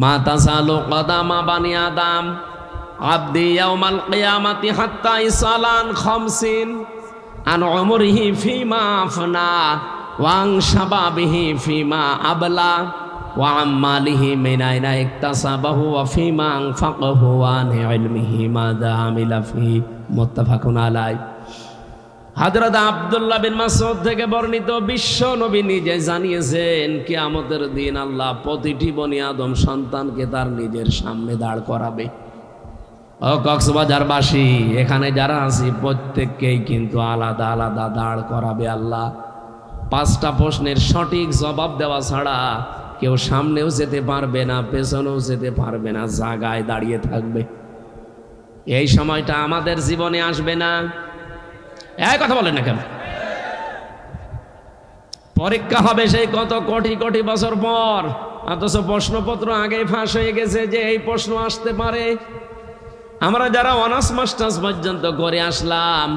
মা তাসালু কদামা বানি আদম আবদি ইয়াউমাল কিয়ামাতি হাত্তা ইসালান খামসিন আন উমরিহি ফিমা আফনা ওয়া আন শাবাবিহি ফিমা আবলা ওয়া আম্মালিহি মিন আইনা ইকতাসাবাহু ওয়া ফিমা আনফাকাহু ওয়া আন ইলমিহি মাযা আমিলা ফিহি মুত্তাফাকুন আলাইহি। হযরত আব্দুল্লাহ বিন মাসউদ থেকে বর্ণিত, বিশ্ব নবী নিজে জানিয়েছেন কিয়ামতের দিন আল্লাহ প্রতিটি বনি আদম সন্তানকে তার নিজের সামনে দাঁড় করাবে। ও কক্সবাজারবাসী, এখানে যারা আছি প্রত্যেককেই কিন্তু আলাদা আলাদা দাঁড় করাবে আল্লাহ। 5টা প্রশ্নের সঠিক জবাব দেওয়া ছাড়া কেউ সামনেও যেতে পারবে না, পেছনেও যেতে পারবে না, জায়গায় দাঁড়িয়ে থাকবে। এই সময়টা আমাদের জীবনে আসবে না। এই কথা বলেন না কেন? পরীক্ষা হবে সেই কত কোটি কোটি বছর পর, অথচ প্রশ্নপত্র আগেই ফাঁস হয়ে গেছে যে এই প্রশ্ন আসতে পারে। আমরা যারা অনার্স মাস্টার্স পর্যন্ত করে আসলাম,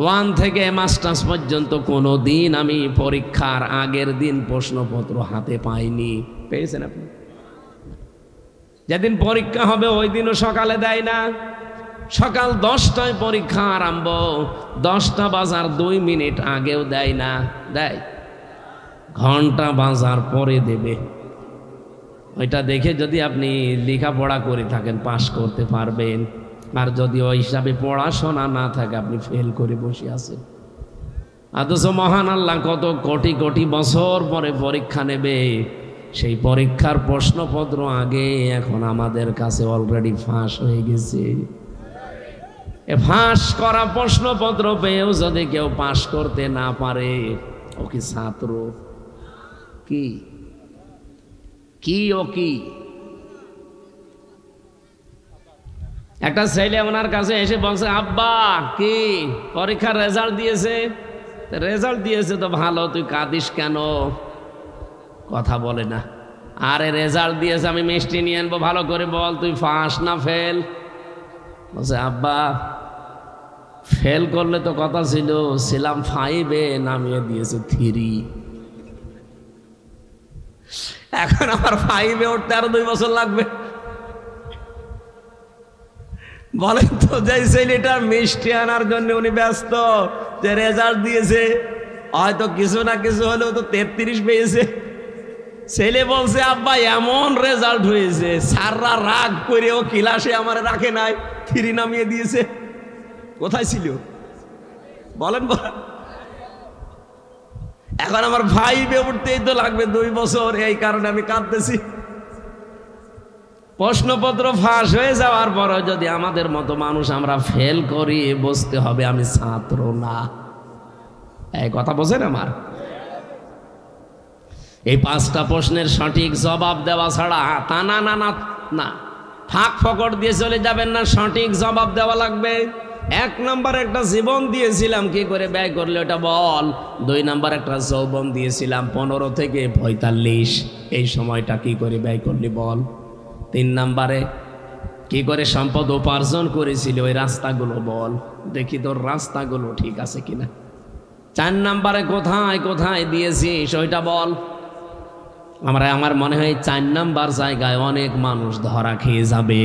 1 থেকে মাস্টার্স পর্যন্ত কোনো দিন আমি পরীক্ষার আগের দিন প্রশ্নপত্র হাতে পাইনি। পেয়েছেন আপনি? যেদিন পরীক্ষা হবে ওই দিনও সকালে দেয় না, সকাল 10টায় পরীক্ষা আরম্ভ, 10টা বাজার 2 মিনিট আগেও দেয় না, দেয় ঘন্টা বাজার পরে দেবে। ওইটা দেখে যদি আপনি লেখাপড়া করে থাকেন পাশ করতে পারবেন, আর যদি ওই হিসাবে পড়াশোনা না থাকে আপনি ফেল করে বসে আছেন। অথচ মহান আল্লাহ কত কোটি কোটি বছর পরে পরীক্ষা নেবে, সেই পরীক্ষার প্রশ্নপত্র আগে এখন আমাদের কাছে অলরেডি ফাঁস হয়ে গেছে। ফাঁস করা প্রশ্নপত্র পেয়েও যদি কেউ পাশ করতে না পারে, ও কি ছাত্র? কি কি ও কি? একটা ছেলে ওনার কাছে এসে বলছে, আব্বা কি পরীক্ষার রেজাল্ট দিয়েছে? রেজাল্ট দিয়েছে তো ভালো, তুই কাঁদিস কেন? কথা বলে না। আরে রেজাল্ট দিয়েছে, আমি মিষ্টি নিয়ে আনবো, ভালো করে বল তুই পাস না ফেল? বলছে, আব্বা ফেল করলে তো কথা ছিল, ছিলাম 5-এ, নামিয়ে দিয়েছে 3। এখন আমার 5-এ উঠতে আরো 2 বছর লাগবে। বলেন তো, যে ছেলেটা মিষ্টি আনার জন্য উনি ব্যস্ত, যে রেজাল্ট দিয়েছে, হয়তো কিছু না কিছু হলেও তো 33 পেয়েছে। ছেলে বলছে, আব্বা এমন রেজাল্ট হয়েছে, স্যাররা রাগ করেও ক্লাসে আমার রাখে নাই, 3 নামিয়ে দিয়েছে। কোথায় ছিল বলেন? এখন আমার 5-এ উঠতেই তো লাগবে 2 বছর, এই কারণে আমি কাঁদতেছি। প্রশ্নপত্র ফাঁস হয়ে যাওয়ার পরও যদি আমাদের মতো মানুষ আমরা ফেল করি, বুঝতে হবে আমি ছাত্র না। এই কথা বোঝেন আমার? এই 5টা প্রশ্নের সঠিক জবাব দেওয়া ছাড়া তা না না না না, ফাঁক ফকর দিয়ে চলে যাবেন না, সঠিক জবাব দেওয়া লাগবে। 1 নম্বর একটা জীবন দিয়েছিলাম, কি করে ব্যয় করলে ওটা বল। 2 নম্বর একটা যৌবন দিয়েছিলাম 15 থেকে 45, এই সময়টা কি করে ব্যয় করলি বল। 3 নম্বরে কি করে সম্পদ উপার্জন করেছিলি, ওই রাস্তাগুলো বল, দেখি তোর রাস্তাগুলো ঠিক আছে কিনা। 4 নম্বরে কোথায় কোথায় দিয়েছিস ওইটা বল। আমার মনে হয় 4 নম্বর জায়গায় অনেক মানুষ ধরা খেয়ে যাবে।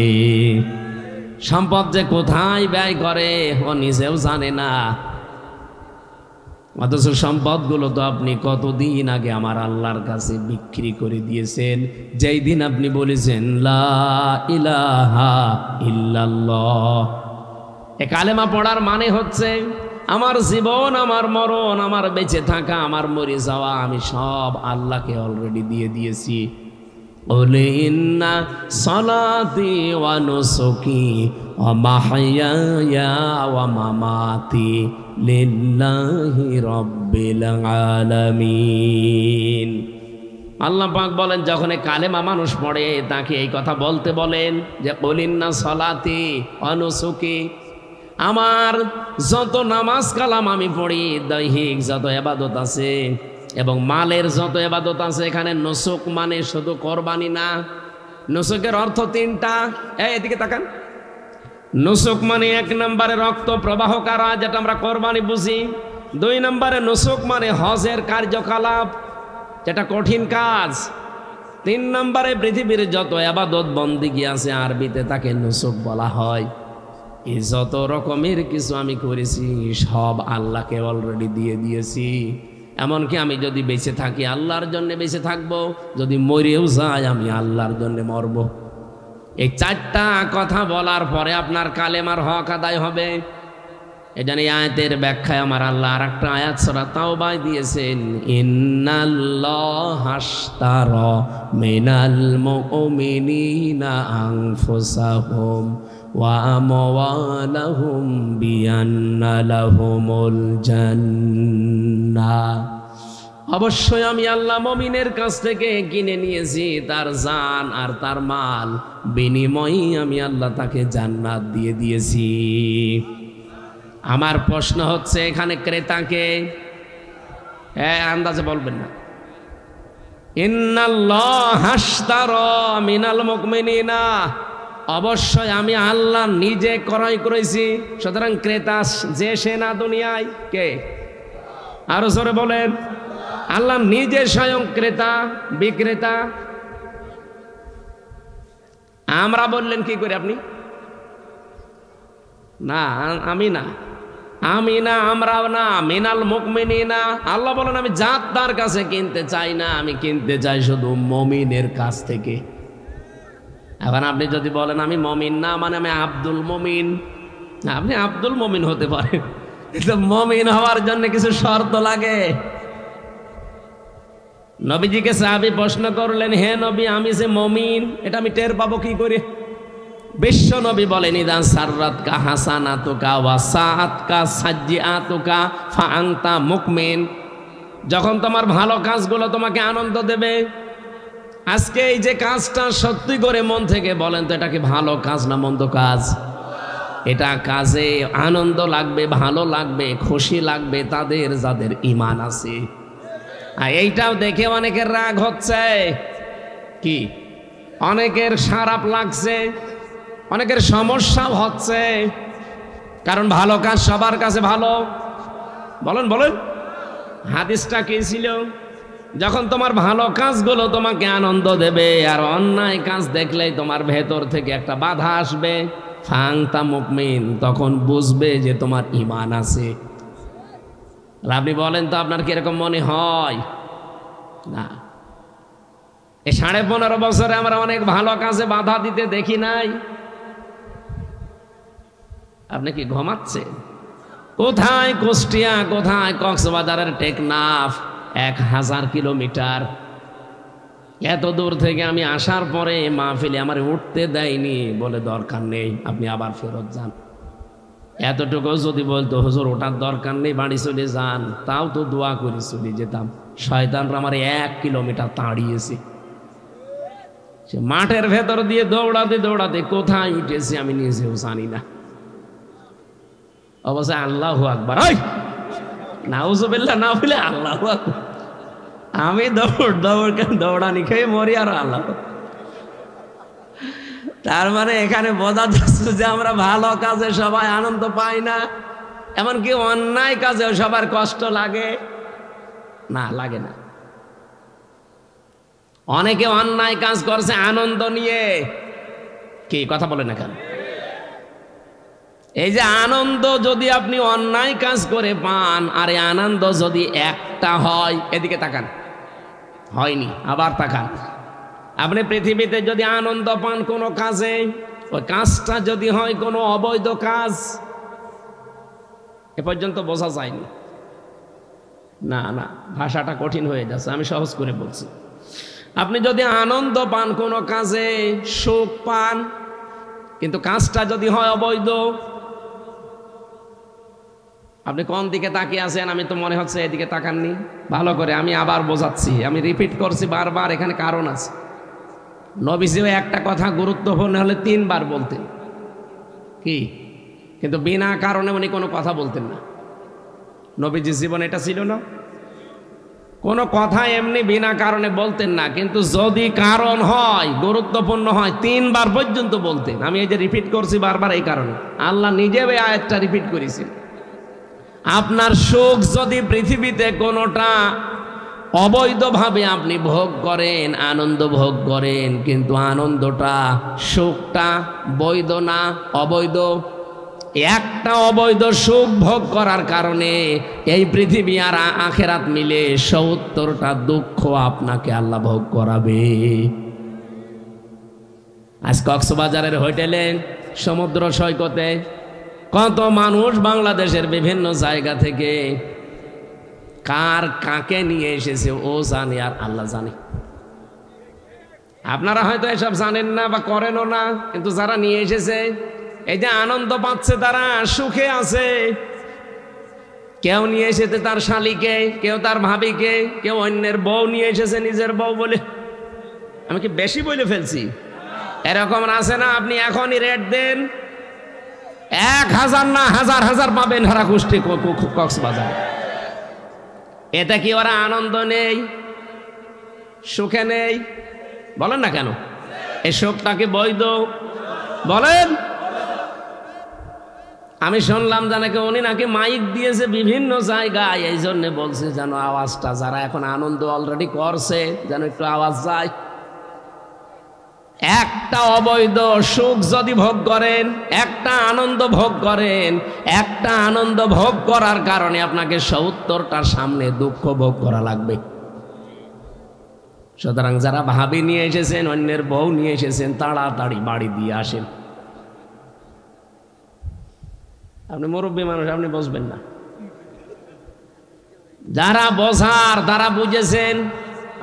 সম্পদ যে কোথায় ব্যয় করে ও নিজেও জানে না, অথচ সম্পদগুলো তো আপনি কতদিন আগে আমার আল্লাহর কাছে বিক্রি করে দিয়েছেন, যেই দিন আপনি বলেছেন লা ইলাহা ইল্লাল্লাহ। এ কালেমা পড়ার মানে হচ্ছে আমার জীবন, আমার মরণ, আমার বেঁচে থাকা, আমার মরে যাওয়া, আমি সব আল্লাহকে অলরেডি দিয়ে দিয়েছি। ওলে ইন্না সালাতি ওয়া নুসুকি ওয়া মাহইয়ায়া ওয়া মামাতি লিল্লাহি রাব্বিল আলামিন। আল্লাহ পাক বলেন, যখন কালেমা মানুষ পড়ে তাকে এই কথা বলতে বলেন যে কুল ইন্না সালাতি ওয়া নুসুকি, আমার যত নামাজ কালাম আমি পড়ি, দৈহিক যত ইবাদত আছে এবং মালের যত ইবাদত আছে, এখানে নুসুক মানে শুধু কোরবানি না, নুসুকের অর্থ 3টা। এদিকে তাকান। নুসুক মানে 1 নম্বরে রক্ত প্রবাহ করা, যেটা আমরা কোরবানি বুঝি। 2 নম্বরে নুসুক মানে হজের কার্যকলাপ, যেটা কঠিন কাজ। তিন নম্বরে পৃথিবীর যত ইবাদত বন্দেগী আছে আরবিতে তাকে নুসুক বলা হয়। এই যত রকমের কিছু আমি করেছি সব আল্লাহকে অলরেডি দিয়ে দিয়েছি। এমনকি আমি যদি বেঁচে থাকি আল্লাহর জন্য বেঁচে থাকবো, যদি মরেও যাই আমি আল্লাহর জন্য মরব। এই চারটা কথা বলার পরে আপনার কালেমার হক আদায় হবে। এজন্য এই আয়াতের ব্যাখ্যায় আমার আল্লাহ আর একটা আয়াত সূরা তাওবায় দিয়েছেন, ইন্নাল্লাহা আশতারা মিনাল মুমিনিনা আনফুসাহুম ওয়া আমওয়ালাহুম বিআন্না লাহুমুল জান্নাহ। অবশ্যই আমি আল্লাহ মুমিনের কাছ থেকে কিনে নিয়েছি তার জান আর তার মাল, বিনিময়ে আমি আল্লাহ তাকে জান্নাত দিয়ে দিয়েছি। আমার প্রশ্ন হচ্ছে এখানে ক্রেতাকে আন্দাজে বলবেন না। ইন্নাল্লাহা আশতারা মিনাল মুমিনিনা, অবশ্যই আমি আল্লাহ নিজে ক্রয় করেছি। সুতরাং ক্রেতা যে সে না দুনিয়ায় কে? আরো জোরে বলেন। আল্লাহ নিজে স্বয়ং ক্রেতা বিক্রেতা। আমরা বললেন কি করে আপনি? না আমি না, আমি না, আমরাও না, মিনাল মুমিনিনা। আল্লাহ বলেন আমি জাত তার কাছে কিনতে চাই না, আমি কিনতে চাই শুধু মুমিনের কাছ থেকে। এখন আপনি যদি বলেন আমি মুমিন না, মানে আমি আব্দুল মুমিন, আপনি আব্দুল মুমিন হতে পারেন, কিন্তু মুমিন হওয়ার জন্য কিছু শর্ত লাগে। নবীজিকে সাহাবী প্রশ্ন করলেন, হে নবী আমি যে মুমিন এটা আমি টের পাবো কি করে? বিশ্ব নবী বলেন, ইদা সাররাতকা হাসানাতুকা ওয়া সাআতকা সাজ্জিআতুকা ফাআনতা মুমিন। যখন তোমার ভালো কাজগুলো তোমাকে আনন্দ দেবে। আজকে এই যে কাজটা সত্যি করে মন থেকে বলেন তো, এটা কি ভালো কাজ না মন্দ কাজ? এটা কাজে আনন্দ লাগবে, ভালো লাগবে, খুশি লাগবে তাদের যাদের ঈমান আছে। আর এইটাও দেখে অনেকের রাগ হচ্ছে, কি অনেকের খারাপ লাগছে, অনেকের সমস্যাও হচ্ছে। কারণ ভালো কাজ সবার কাছে ভালো। বলেন বলেন, হাদিসটা কি ছিল? যখন তোমার ভালো কাজগুলো তোমাকে আনন্দ দেবে আর অন্যায় কাজ দেখলেই তোমার ভেতর থেকে একটা বাধা আসবে, ফাংতা মুমিন, তখন বুঝবে যে তোমার ঈমান আছে। আপনি বলেন তো আপনার কিরকম মনে হয়? না, এই 15.5 বছরে আমরা অনেক ভালো কাজে বাধা দিতে দেখি নাই। আপনি কি ঘুমাচ্ছেন? কোথায় কুষ্টিয়া, কোথায় কক্সবাজারের টেকনাফ, 1000 কিলোমিটার। এত দূর থেকে আমি আসার পরে মাহফিলে আমার উঠতে দেয়নি, বলে দরকার নেই, আপনি আবার ফেরত যান। এতটুকু যদি বলতো হুজুর ওঠার দরকার নেই বাড়ি চলে যান, তাও তো দোয়া করে চলে যেতাম। শয়তানরা আমার 1 কিলোমিটার তাড়িয়েছে। সে মাঠের ভেতর দিয়ে দৌড়াতে দৌড়াতে কোথায় উঠেছে আমি নিজেও জানি না। অবশ্যই আল্লাহু আকবার, নাউজুবিল্লাহ না বলে আল্লাহু আকবার। আমি দৌড়ানি খেয়ে মরি আর আল্লাহ। তার মানে এখানে বোঝা যাচ্ছে যে আমরা ভালো কাজে সবাই আনন্দ পাই না, এমনকি অন্যায় কাজেও সবার কষ্ট লাগে না, লাগে না। অনেকে অন্যায় কাজ করছে আনন্দ নিয়ে। কি কথা বলে না কেন? এই যে আনন্দ যদি আপনি অন্যায় কাজ করে পান, আর এই আনন্দ যদি একটা হয়, এদিকে তাকান, হয়নি, আবার তাকান। আপনি পৃথিবীতে যদি আনন্দ পান কোনো কাজে, ওই কাজটা যদি হয় কোনো অবৈধ কাজ, এ পর্যন্ত বোঝা যায়নি। না না, ভাষাটা কঠিন হয়ে যাচ্ছে, আমি সহজ করে বলছি। আপনি যদি আনন্দ পান কোনো কাজে, সুখ পান, কিন্তু কাজটা যদি হয় অবৈধ, আপনি কোন দিকে তাকিয়ে আছেন? আমি তো মনে হচ্ছে এদিকে তাকাননি। ভালো করে আমি আবার বোঝাচ্ছি, আমি রিপিট করছি বারবার, এখানে কারণ আছে। নবীজিও একটা কথা গুরুত্বপূর্ণ হলে 3 বার বলতেন, কি? কিন্তু বিনা কারণে উনি কোনো কথা বলতেন না। নবীজির জীবনে এটা ছিল না। কোনো কথা এমনি বিনা কারণে বলতেন না, কিন্তু যদি কারণ হয়, গুরুত্বপূর্ণ হয়, 3 বার পর্যন্ত বলতেন। আমি এই যে রিপিট করছি বারবার এই কারণে, আল্লাহ নিজে এই আয়াতটা রিপিট করেছেন। আপনার সুখ যদি পৃথিবীতে কোনোটা অবৈধভাবে আপনি ভোগ করেন, আনন্দ ভোগ করেন, কিন্তু আনন্দটা, সুখটা বৈধ না, অবৈধ। একটা অবৈধ সুখ ভোগ করার কারণে এই পৃথিবী আর আখেরাত মিলে ৭০টা দুঃখ আপনাকে আল্লাহ ভোগ করাবে। আজ কক্সবাজারের হোটেলে, সমুদ্র সৈকতে কত মানুষ বাংলাদেশের বিভিন্ন জায়গা থেকে কার কাকে নিয়ে এসেছে ও জানে আর আল্লাহ জানে। আপনারা হয়তো এসব জানেন না বা করেনও না, কিন্তু যারা নিয়ে এসেছে এই যে আনন্দ পাচ্ছে, তারা সুখে আছে। কেউ নিয়ে এসেছে তার শালীকে, কেউ তার ভাবিকে, কেউ অন্যের বউ নিয়ে এসেছে নিজের বউ বলে। আমি কি বেশি বলে ফেলছি? এরকম আছে না? আপনি এখনই রেট দেন, ১,০০০ না হাজার হাজার পাবেন হারাকুষ্টি কক্সবাজার। এতে কি ওরা আনন্দ নেই, সুখে নেই? বলেন না কেন? এই সুখটা কি বৈধ? বলেন। আমি শুনলাম নাকি উনি নাকি মাইক দিয়েছে বিভিন্ন জায়গায়, এই জন্য বলছে যেন আওয়াজটা, যারা এখন আনন্দ অলরেডি করছে যেন একটু আওয়াজ যায়। একটা অবৈধ সুখ যদি ভোগ করেন, একটা আনন্দ ভোগ করেন, একটা আনন্দ ভোগ করার কারণে আপনাকে ৭০টার সামনে দুঃখ ভোগ করা লাগবে। সুতরাং যারা ভাবি নিয়ে এসেছেন, অন্যের বউ নিয়ে এসেছেন, তাড়াতাড়ি বাড়ি দিয়ে আসেন। আপনি মুরব্বী মানুষ, আপনি বুঝবেন না। যারা বোঝার তারা বুঝেছেন।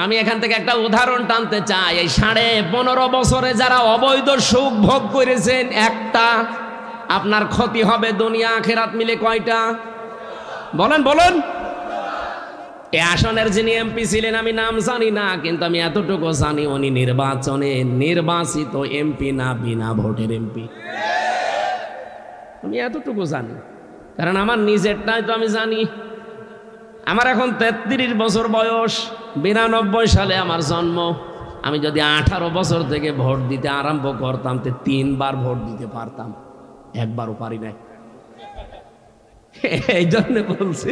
আমি এখান থেকে একটা উদাহরণ টানতে চাই। এই ১৫.৫ বছরে যারা অবৈধ সুখ ভোগ করেছেন, একটা, আপনার ক্ষতি হবে দুনিয়া আখেরাত মিলে কয়টা? বলেন বলেন। এই আসনের যিনি এমপি ছিলেন, আমি নাম জানি না, কিন্তু আমি এতটুকু জানি উনি নির্বাচনে নির্বাচিত এমপি না, বিনা ভোটের এমপি। আমি এতটুকু জানি, কারণ আমার নিজেরটাই তো আমি জানি। আমার এখন ৩৩ বছর বয়স, ৯২ সালে আমার জন্ম। আমি যদি ১৮ বছর থেকে ভোট দিতে আরম্ভ করতাম, তো ৩ বার ভোট দিতে পারতাম, একবারও পারি নাই। এই জন্য বলছে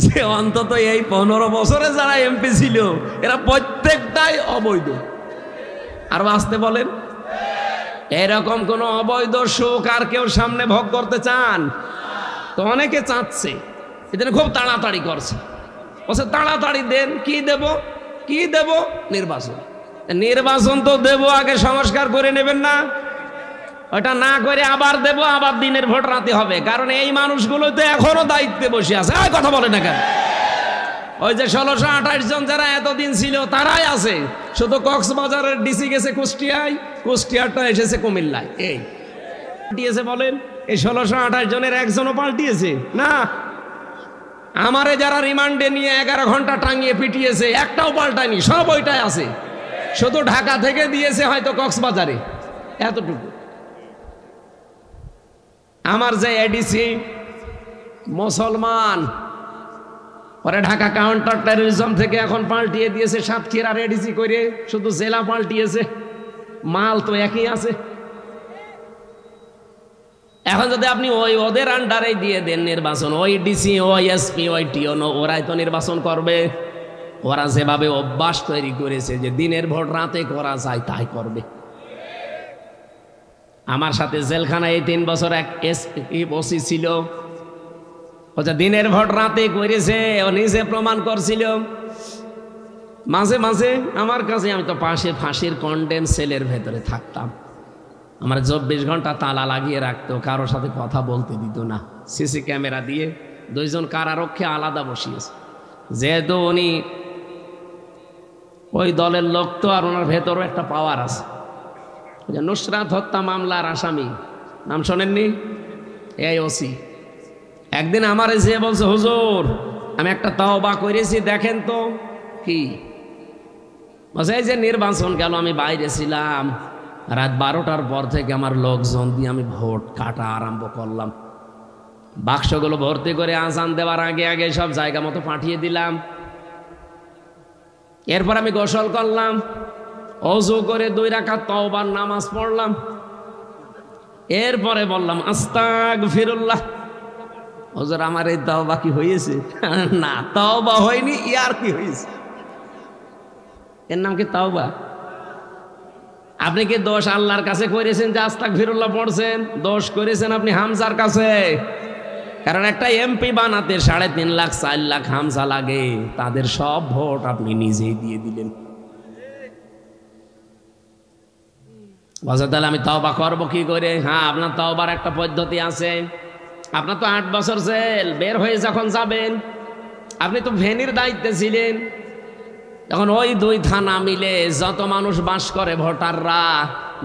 যে অন্তত এই ১৫ বছরে যারা এমপি ছিল, এরা প্রত্যেকটাই অবৈধ। আর বাঁচতে বলেন, এরকম কোন অবৈধ সুখ আর কেউ সামনে ভোগ করতে চান? তো অনেকে চাচ্ছে, এদের খুব তাড়াতাড়ি করছে, বলছে তাড়াতাড়ি দেন। কি দেব? কি দেব? নির্বাচন। নির্বাচন তো দেব, আগে সংস্কার করে নেবেন না? ওটা না করে আবার দেব, আবার দিনের ভোট রাতে হবে। কারণ এই মানুষগুলো তো এখনো দায়িত্বে বসে আছে। কথা বলে না কেন? ওই যে ১৬২৮ জন যারা এতদিন ছিল তারাই আছে। শুধু কক্সবাজারের ডিসি গেছে কুষ্টিয়ায়, কুষ্টিয়ারটা এসেছে কুমিল্লায়। এই পাল্টিয়েছে বলেন? এই ১৬২৮ জনের একজনও পাল্টিয়েছে না। আমারে যারা রিমান্ডে নিয়ে ১১ ঘন্টা টাঙিয়ে পিটিয়েছে, একটাও পাল্টায়নি, সব ওইটাই আছে। শুধু ঢাকা থেকে দিয়েছে হয়তো কক্সবাজারে, এতটুকু। আমার যে এডিসি মুসলমান, পরে ঢাকা কাউন্টার টেরোরিজম থেকে এখন পাল্টিয়ে দিয়েছে সাতক্ষীরার এডিসি করে, শুধু জেলা পাল্টিয়েছে, মাল তো একই আছে। এখন যদি আপনি ওই ওদের আন্ডারে দিয়ে দেন নির্বাচন, ওই ডিসি, ওই এসপি, ওই টিওনো, ওরাই তো নির্বাচন করবে। ওরা যেভাবে অভ্যাস তৈরি করেছে যে দিনের ভোট রাতে করা যায়, তাই করবে। আমার সাথে জেলখানায় এই ৩ বছর এক এসপি ওসি ছিল, ও যে দিনের ভোট রাতে করেছে, ও নিজে প্রমাণ করছিল। মাঝে মাঝে আমার কাছে, আমি তো পাশে ফাঁসির কন্ডেম সেলের ভেতরে থাকতাম, আমার ২৪ ঘন্টা তালা লাগিয়ে রাখতো, কারোর সাথে কথা বলতে দিত না। সিসি ক্যামেরা দিয়ে ২ জন কারারক্ষী আলাদা বসিয়েছে। যেহেতু উনি ওই দলের লোক, তো আর ওনার ভেতরও একটা পাওয়ার আছে। নুসরাত হত্যা মামলার আসামি, নাম শোনেননি? এই ওসি একদিন আমারে যে বলছে, হুজুর আমি একটা তওবা করেছি, দেখেন তো। কি বলছে? এই যে নির্বাচন গেল, আমি বাইরে ছিলাম, রাত ১২টার পর থেকে আমার লোকজন দিয়ে আমি ভোট কাটা আরম্ভ করলাম। বাক্সগুলো ভর্তি করে আজান দেওয়ার আগে আগে সব জায়গা মতো পাঠিয়ে দিলাম। এরপর আমি গোসল করলাম, ওযু করে ২ রাকাত তওবার নামাজ পড়লাম। এরপরে বললাম আস্তাগফিরুল্লাহ। হুজুর আমার এই তওবা কি হয়েছে? না, তওবা হয়নি, ইয়ার কি হয়েছে? এর নাম কি তাওবা? আপনি কি দোষ আল্লাহর কাছে করেছেন যে আস্তাগফিরুল্লাহ পড়ছেন? দোষ করেছেন আপনি হামজার কাছে। কারণ একটা এমপি বানাতে 3.5 লাখ 4 লাখ হামজা লাগে, তাদের সব ভোট আপনি নিজেই দিয়ে দিলেন। বলছে তাহলে আমি তওবা করবো কি করে? হ্যাঁ, আপনার তওবার একটা পদ্ধতি আছে। আপনার তো 8 বছর জেল, বের হয়ে যখন যাবেন, আপনি তো ভেনির দায়িত্বে ছিলেন, তখন ওই 2 থানা মিলে যত মানুষ বাস করে ভোটাররা,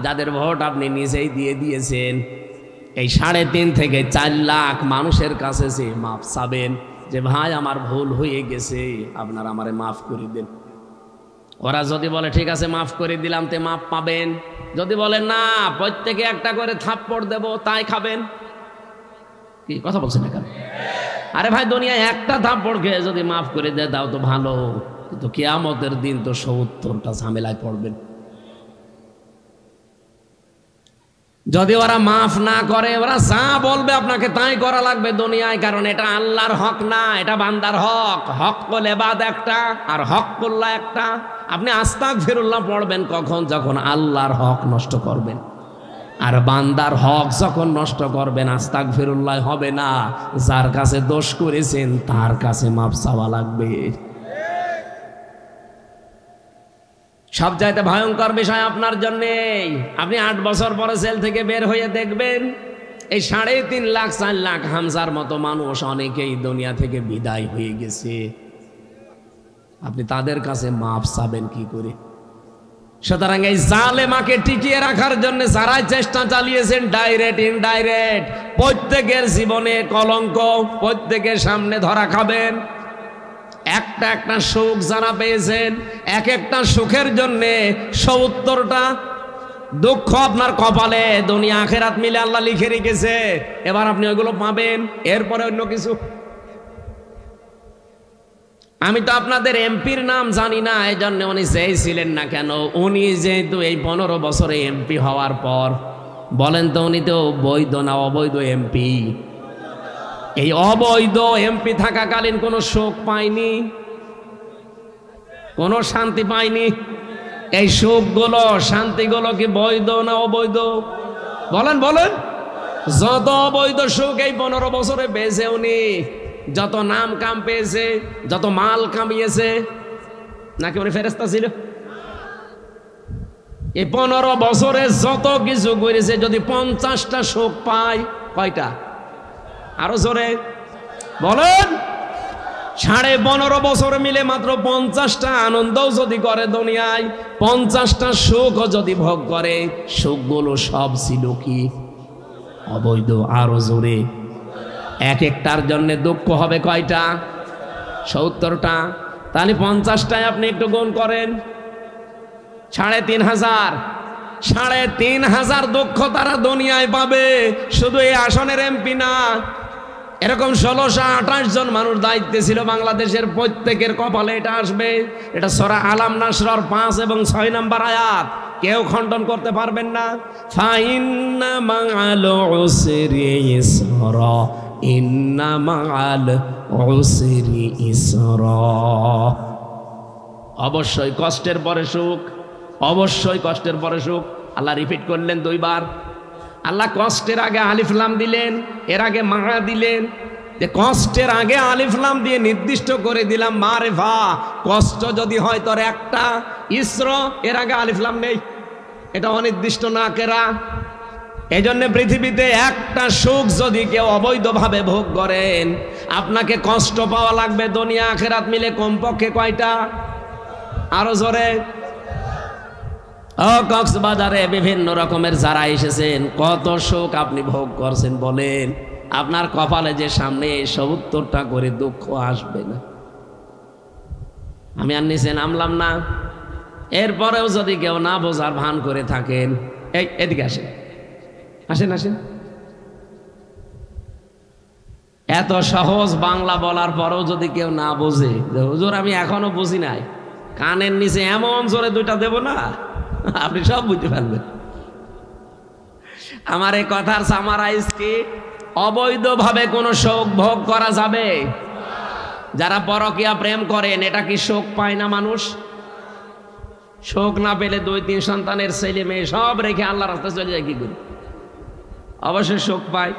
যাদের ভোট আপনি নিজেই দিয়ে দিয়েছেন, এই 3.5 থেকে 4 লাখ মানুষের কাছে যে মাফ চাবেন যে ভাই আমার ভুল হয়ে গেছে, আপনারা আমারে মাফ করে দেন। ওরা যদি বলে ঠিক আছে মাফ করে দিলাম, তে মাফ পাবেন। যদি বলে না প্রত্যেকে একটা করে থাপ্পড় দেব, তাই খাবেন। কি কথা বলছেন না কেন? আরে ভাই, দুনিয়ায় একটা থাপ্পড় খেয়ে যদি মাফ করে দেয় তাও তো ভালো, কিন্তু কিয়ামতের দিন তো 70টা ঝামেলায় পড়বেন। যদি ওরা মাফ না করে, ওরা যা বলবে আপনাকে তাই করা লাগবে দুনিয়ায়। কারণ এটা আল্লাহর হক না, এটা বান্দার হক। হক্কুল ইবাদ একটা আর হক্কুল্লাহ একটা। আপনি আস্তাগফিরুল্লাহ পড়বেন কখন? যখন আল্লাহর হক নষ্ট করবেন। আর বান্দার হক যখন নষ্ট করবেন, আস্তাগফিরুল্লাহ হবে না। যার কাছে দোষ করেছেন তার কাছে মাফ চাওয়া লাগবে। সবচাইতে ভয়ঙ্কর বিষয় আপনার জন্যে, আপনি 8 বছর পরে জেল থেকে বের হয়ে দেখবেন এই 3.5 লাখ 4 লাখ হামজার মতো মানুষ অনেকেই দুনিয়া থেকে বিদায় হয়ে গেছে। আপনি তাদের কাছে মাফ চাবেন কি করে? সুতরাং এই জালেমাকে টিকিয়ে রাখার জন্য যারা চেষ্টা চালিয়েছেন, ডাইরেক্ট ইনডাইরেক্ট, প্রত্যেকের জীবনে কলঙ্ক, প্রত্যেকের সামনে ধরা খাবেন। একটা একটা সুখ যারা পেয়েছেন, এক একটা সুখের জন্যে 70টা দুঃখ আপনার কপালে দুনিয়া আখেরাত মিলে আল্লাহ লিখে রেখেছে। এবার আপনি ওইগুলো পাবেন, এরপরে অন্য কিছু। আমি তো আপনাদের এমপির নাম জানি না, এই জন্য উনি চেয়েছিলেন না কেন। উনি যেহেতু এই 15 বছরে এমপি হওয়ার পর, বলেন তো উনি তো বৈধ না অবৈধ এমপি? এই অবৈধ এমপি থাকাকালীন কোনো সুখ পায়নি, কোনো শান্তি পায়নি। এই সুখগুলো শান্তিগুলো কি বৈধ না অবৈধ? বলেন বলেন। যত অবৈধ সুখ এই 15 বছরে পেয়েছে উনি, যত নাম কাম পেয়েছে, যত মাল কামিয়েছে, নাকি উনি ফেরেশতা ছিল? এই 15 বছরে যত কিছু করেছে, যদি 50টা সুখ পায়, কয়টা? আরো জোরে বলেন। 15.5 বছর মিলে মাত্র 50টা আনন্দও যদি করে দুনিয়ায়, 50টা সুখও যদি ভোগ করে, সুখগুলো সব ছিল কি অবৈধ? আরো জোরে। এক একটার জন্য দুঃখ হবে কয়টা? 70টা। তাহলে 50টায় আপনি একটু গুণ করেন, 3,500। 3,500 দুঃখ তারা দুনিয়ায় পাবে। শুধু এই আসনের এমপি না, এরকম 1628 জন মানুষ দায়িত্বে ছিল বাংলাদেশের, প্রত্যেকের কপালে এটা আসবে। এটা সূরা আলাম নাসর 5 এবং 6 নম্বর আয়াত, কেউ খণ্ডন করতে পারবেন না। ফাইন্না মা'আল উসরি ইসরা, ইন্না মা'আল উসরি ইসরা। অবশ্যই কষ্টের পরে সুখ, অবশ্যই কষ্টের পরে সুখ। আল্লাহ রিপিট করলেন 2 বার। আল্লাহ কষ্টের আগে আলিফ লাম দিলেন, এর আগে মা দিলেন। যে কষ্টের আগে আলিফ লাম দিয়ে নির্দিষ্ট করে দিলাম মারেফা। কষ্ট যদি হয় তোর একটা, ইসর এর আগে আলিফ লাম নেই, এটা অনির্দিষ্ট না কেরা। এই জন্য পৃথিবীতে একটা সুখ যদি কেউ অবৈধভাবে ভোগ করেন, আপনাকে কষ্ট পাওয়া লাগবে দুনিয়া আখেরাত মিলে কমপক্ষে কয়টা? আরো জোরে। কক্সবাজারে বিভিন্ন রকমের যারা এসেছেন, কত সুখ আপনি ভোগ করছেন বলেন। আপনার কপালে যে সামনে 70টা করে দুঃখ আসবে না। আমি আর নিচে নামলাম না। এরপরেও যদি কেউ না বোঝার ভান করে থাকেন, এই এদিকে আসেন, আসেন আসেন। এত সহজ বাংলা বলার পরেও যদি কেউ না বোঝে, হুজুর আমি এখনো বুঝি নাই, কানের নিচে এমন জোরে 2টা দেব না, আপনি সব বুঝতে পারবেন। আমার এই কথার সামারাইজ কি? অবৈধভাবে কোনো সুখ ভোগ করা যাবে? যারা পরকীয়া প্রেম করেন, এটা কি সুখ পায় না মানুষ? শোক না পেলে 2-3 সন্তানের ছেলে মেয়ে সব রেখে আল্লাহর রাস্তায় চলে যায় কি করে? অবশ্যই শোক পায়।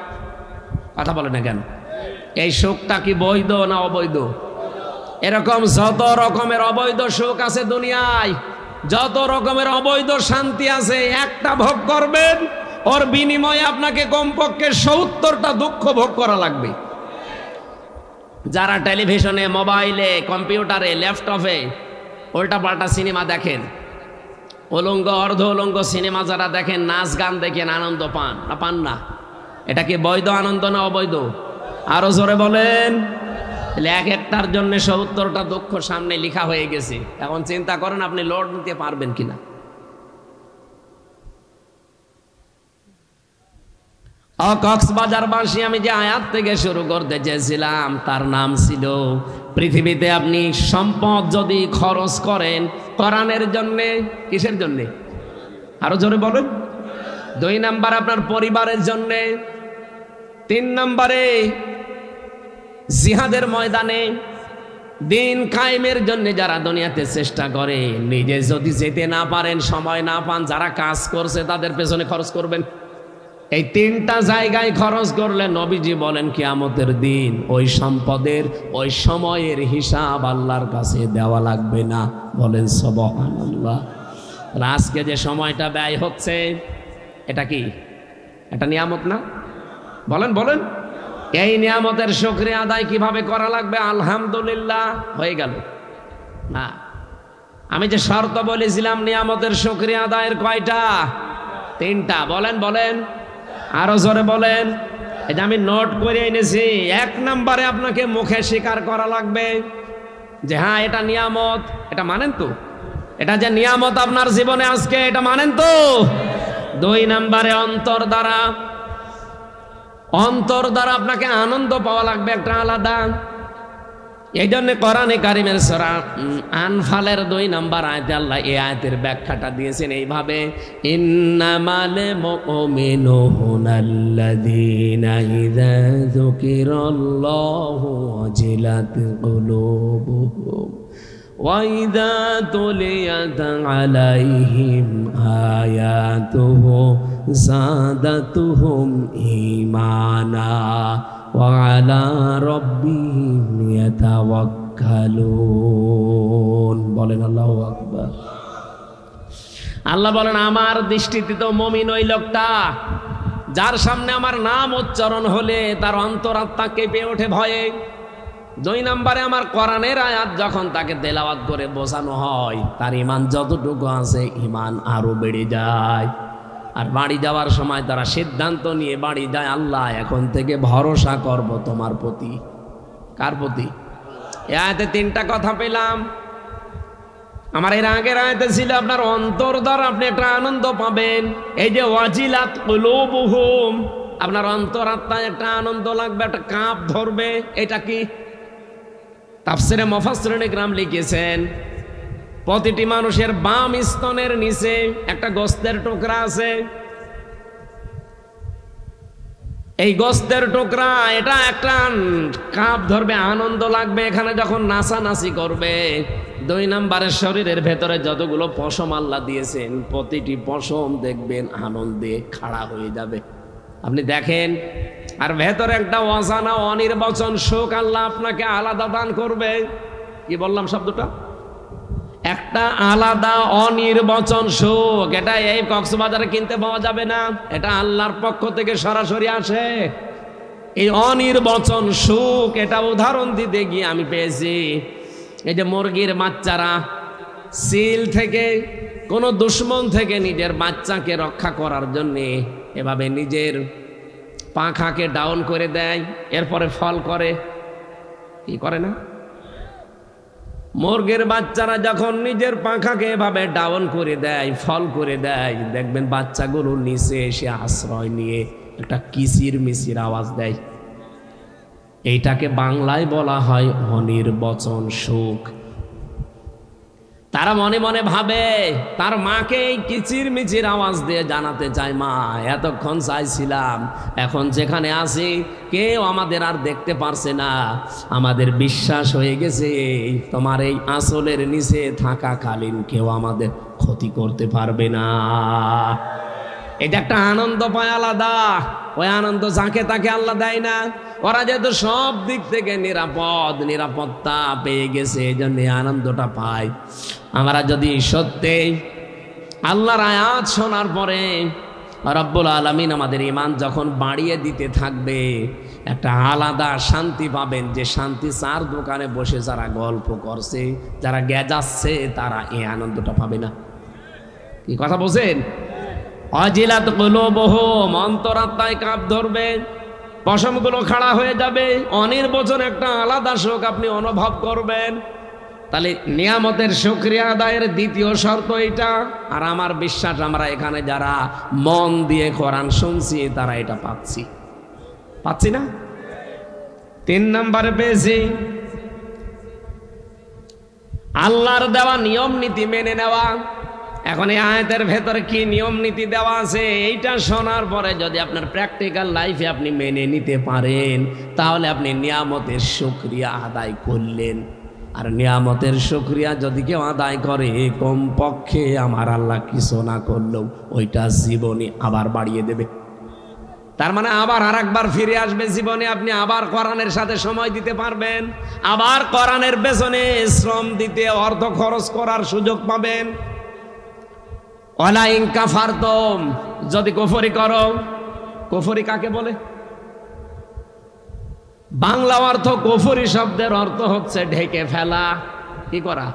কথা বলে না কেন? এই শোকটা কি বৈধ না অবৈধ? এরকম যত রকমের অবৈধ শোক আছে দুনিয়ায়, যত রকমের অবৈধ শান্তি আছে, একটা ভোগ করবেন, ওর বিনিময়ে আপনাকে কমপক্ষে 70টা দুঃখ ভোগ করা লাগবে। যারা টেলিভিশনে, মোবাইলে, কম্পিউটারে, ল্যাপটপে উল্টাপাল্টা সিনেমা দেখেন, উলঙ্গ অর্ধ উলঙ্গ সিনেমা যারা দেখেন, নাচ গান দেখেন, আনন্দ পান না পান না? এটা কি বৈধ আনন্দ না অবৈধ? আরো জোরে বলেন। এক একটার জন্য 70টা দুঃখ সামনে লেখা হয়ে গেছে। এখন চিন্তা করেন আপনি লোড নিতে পারবেন কিনা। কক্সবাজারবাসী, আমি যে আয়াত থেকে শুরু করতে চেয়েছিলাম তার নাম ছিল, পৃথিবীতে আপনি সম্পদ যদি খরচ করেন কোরআনের জন্যে, কিসের জন্যে? আরো জোরে বলেন। 2 নাম্বার আপনার পরিবারের জন্যে, 3 নম্বরে জিহাদের ময়দানে দিন কায়েমের জন্য যারা দুনিয়াতে চেষ্টা করে, নিজে যদি যেতে না পারেন, সময় না পান, যারা কাজ করছে তাদের পেছনে খরচ করবেন। এই 3টা জায়গায় খরচ করলে নবীজি বলেন কিয়ামতের দিন ওই সম্পদের, ওই সময়ের হিসাব আল্লাহর কাছে দেওয়া লাগবে না। বলেন সুবহানাল্লাহ। আজকে যে সময়টা ব্যয় হচ্ছে, এটা কি? এটা নিয়ামত না? বলেন বলেন। এই নিয়ামতের শুকরিয়া আদায় কিভাবে করা লাগবে? আলহামদুলিল্লাহ হয়ে গেল না। আমি যে শর্ত বলেছিলাম নিয়ামতের শুকরিয়া আদায়ের কয়টা? 3টা। বলেন বলেন, আরো জোরে বলেন। এটা আমি নোট করে এনেছি। 1 নম্বরে আপনাকে মুখে স্বীকার করা লাগবে যে হ্যাঁ এটা নিয়ামত, এটা মানেন তো? এটা যে নিয়ামত আপনার জীবনে আজকে, এটা মানেন তো? 2 নম্বরে অন্তর দ্বারা আপনাকে আনন্দ পাওয়া লাগবে একটা আলাদা। এই জন্য কোরআনে কারিমের সূরা আনফালের 2 নম্বর আয়াতে আল্লাহ এই আয়াতের ব্যাখ্যাটা দিয়েছেন এইভাবে, ইন্নামাল মুমিনুনা আল্লাযীনা ইযা যুকিরাল্লাহু ওয়াজিলাত কুলুবুহুম ওয়া ইযা তুলিয়াত আলাইহিম আয়াতুহু যাদাতুহুম ঈমানা ওয়া আলা রাব্বিহিম ইয়াতাওয়াক্কালুন। বলেন আল্লাহু আকবার। আল্লাহ বলেন আমার দৃষ্টিতে তো মুমিন ওই লোকটা যার সামনে আমার নাম উচ্চারণ হলে তার অন্তরাত্মা কেঁপে ওঠে ভয়ে। 2 নম্বরে আমার কোরআনের আয়াত যখন তাকে তেলাওয়াত করে বোঝানো হয়, তার ঈমান যতটুকু আছে ঈমান আরো বেড়ে যায়। আর বাড়ি যাওয়ার সময় তারা সিদ্ধান্ত নিয়ে বাড়ি যায়, আল্লাহ এখন থেকে ভরসা করব তোমার প্রতি। কার প্রতি? এই আয়াতে 3টা কথা পেলাম। আমার এর আগের আয়াতে ছিল আপনার অন্তর দ্বারা আপনি একটা আনন্দ পাবেন। এই যে ওয়াজিলাত কুলুবুহুম, আপনার অন্তরাত্মায় একটা আনন্দ লাগবে, একটা কাঁপ ধরবে। এটা কি? তাফসিরে মুফাসসিরিন ইকরাম লিখেছেন প্রতিটি মানুষের বাম স্তনের নিচে একটা গোস্তের টুকরা আছে। এই গোস্তের টুকরা, এটা একটা কাঁপ ধরবে, আনন্দ লাগবে এখানে যখন নাচানাচি করবে। 2 নম্বরের শরীরের ভেতরে যতগুলো পশম আল্লাহ দিয়েছেন, প্রতিটি পশম দেখবেন আনন্দে খাড়া হয়ে যাবে। আপনি দেখেন, আর ভেতরে একটা অজানা অনির্বচন সুখ আল্লাহ আপনাকে আলাদা দান করবে। কি বললাম শব্দটা? একটা আলাদা অনির্বচন সুখ। এটা এই কক্সবাজারে কিনতে পাওয়া যাবে না, এটা আল্লাহর পক্ষ থেকে সরাসরি আসে। এই অনির্বচন সুখ, এটা উদাহরণ দিতে গিয়ে আমি পেয়েছি। এই যে মুরগির বাচ্চারা সিল থেকে, কোনো দুশ্মন থেকে নিজের বাচ্চাকে রক্ষা করার জন্যে এভাবে নিজের পাখাকে ডাউন করে দেয়, এরপরে ফল করে। কি করে না? মুরগির বাচ্চারা যখন নিজের পাখাকে এভাবে ডাউন করে দেয়, ফল করে দেয়, দেখবেন বাচ্চাগুলো নিচে এসে আশ্রয় নিয়ে একটা কিচির মিচির আওয়াজ দেয়। এইটাকে বাংলায় বলা হয় অনির্বচন সুখ। তারা মনে মনে ভাবে, তার মাকে এই কিচির মিচির আওয়াজ দিয়ে জানাতে চায়, মা এতক্ষণ চাইছিলাম, এখন যেখানে আছি কেউ আমাদের আর দেখতে পারছে না, আমাদের বিশ্বাস হয়ে গেছে তোমার এই আঁচলের নিচে থাকাকালীন কেউ আমাদের ক্ষতি করতে পারবে না। এটা একটা আনন্দ পায় আলাদা, ওই আনন্দ যাকে তাকে আল্লাহ দেয় না। ওরা যেহেতু সব দিক থেকে নিরাপত্তা পেয়ে গেছে, এই জন্য আনন্দটা পায়। আমরা যদি সত্যি আল্লাহর আয়াত শোনার পরে রব্বুল আলামিন আমাদের ঈমান যখন বাড়িয়ে দিতে থাকবে, একটা আলাদা শান্তি পাবেন, যে শান্তি চার দোকানে বসে যারা গল্প করছে, যারা গেজাচ্ছে, তারা এই আনন্দটা পাবে না। কি কথা বলছেন? অজিলাত কুলুবুহুম, অন্তরাত্মায় কাঁপ ধরবে, পশমগুলো খাড়া হয়ে যাবে, অনির্বচন একটা আলাদা শোক আপনি অনুভব করবেন। তাহলে নিয়ামতের শুকরিয়া আদায়ের দ্বিতীয় শর্ত এটা। আর আমার বিশ্বাস আমরা এখানে যারা মন দিয়ে কোরআন শুনছি তারা এটা পাচ্ছি না? 3 নম্বরে পেয়েছি আল্লাহর দেওয়া নিয়ম নীতি মেনে নেওয়া। এখন এই আয়াতের ভেতরে কি নিয়ম নীতি দেওয়া আছে, এইটা শোনার পরে যদি আপনার প্র্যাকটিক্যাল লাইফে আপনি মেনে নিতে পারেন, তাহলে আপনি নিয়ামতের শুকরিয়া আদায় করলেন। আর নিয়ামতের শুকরিয়া যদি কেউ আদায় করে, কমপক্ষে আমার আল্লাহ কিছু না করলেও ওইটা জীবনে আবার বাড়িয়ে দেবে। তার মানে আবার আর একবার ফিরে আসবে জীবনে, আপনি আবার কোরআনের সাথে সময় দিতে পারবেন, আবার কোরআনের পেছনে শ্রম দিতে, অর্থ খরচ করার সুযোগ পাবেন। ওয়ালা ইন কাফারতুম, যদি কুফরি করো, কুফরি কাকে বলে? বাংলা অর্থ কুফরি শব্দের অর্থ হচ্ছে ঢেকে ফেলা। কি করা?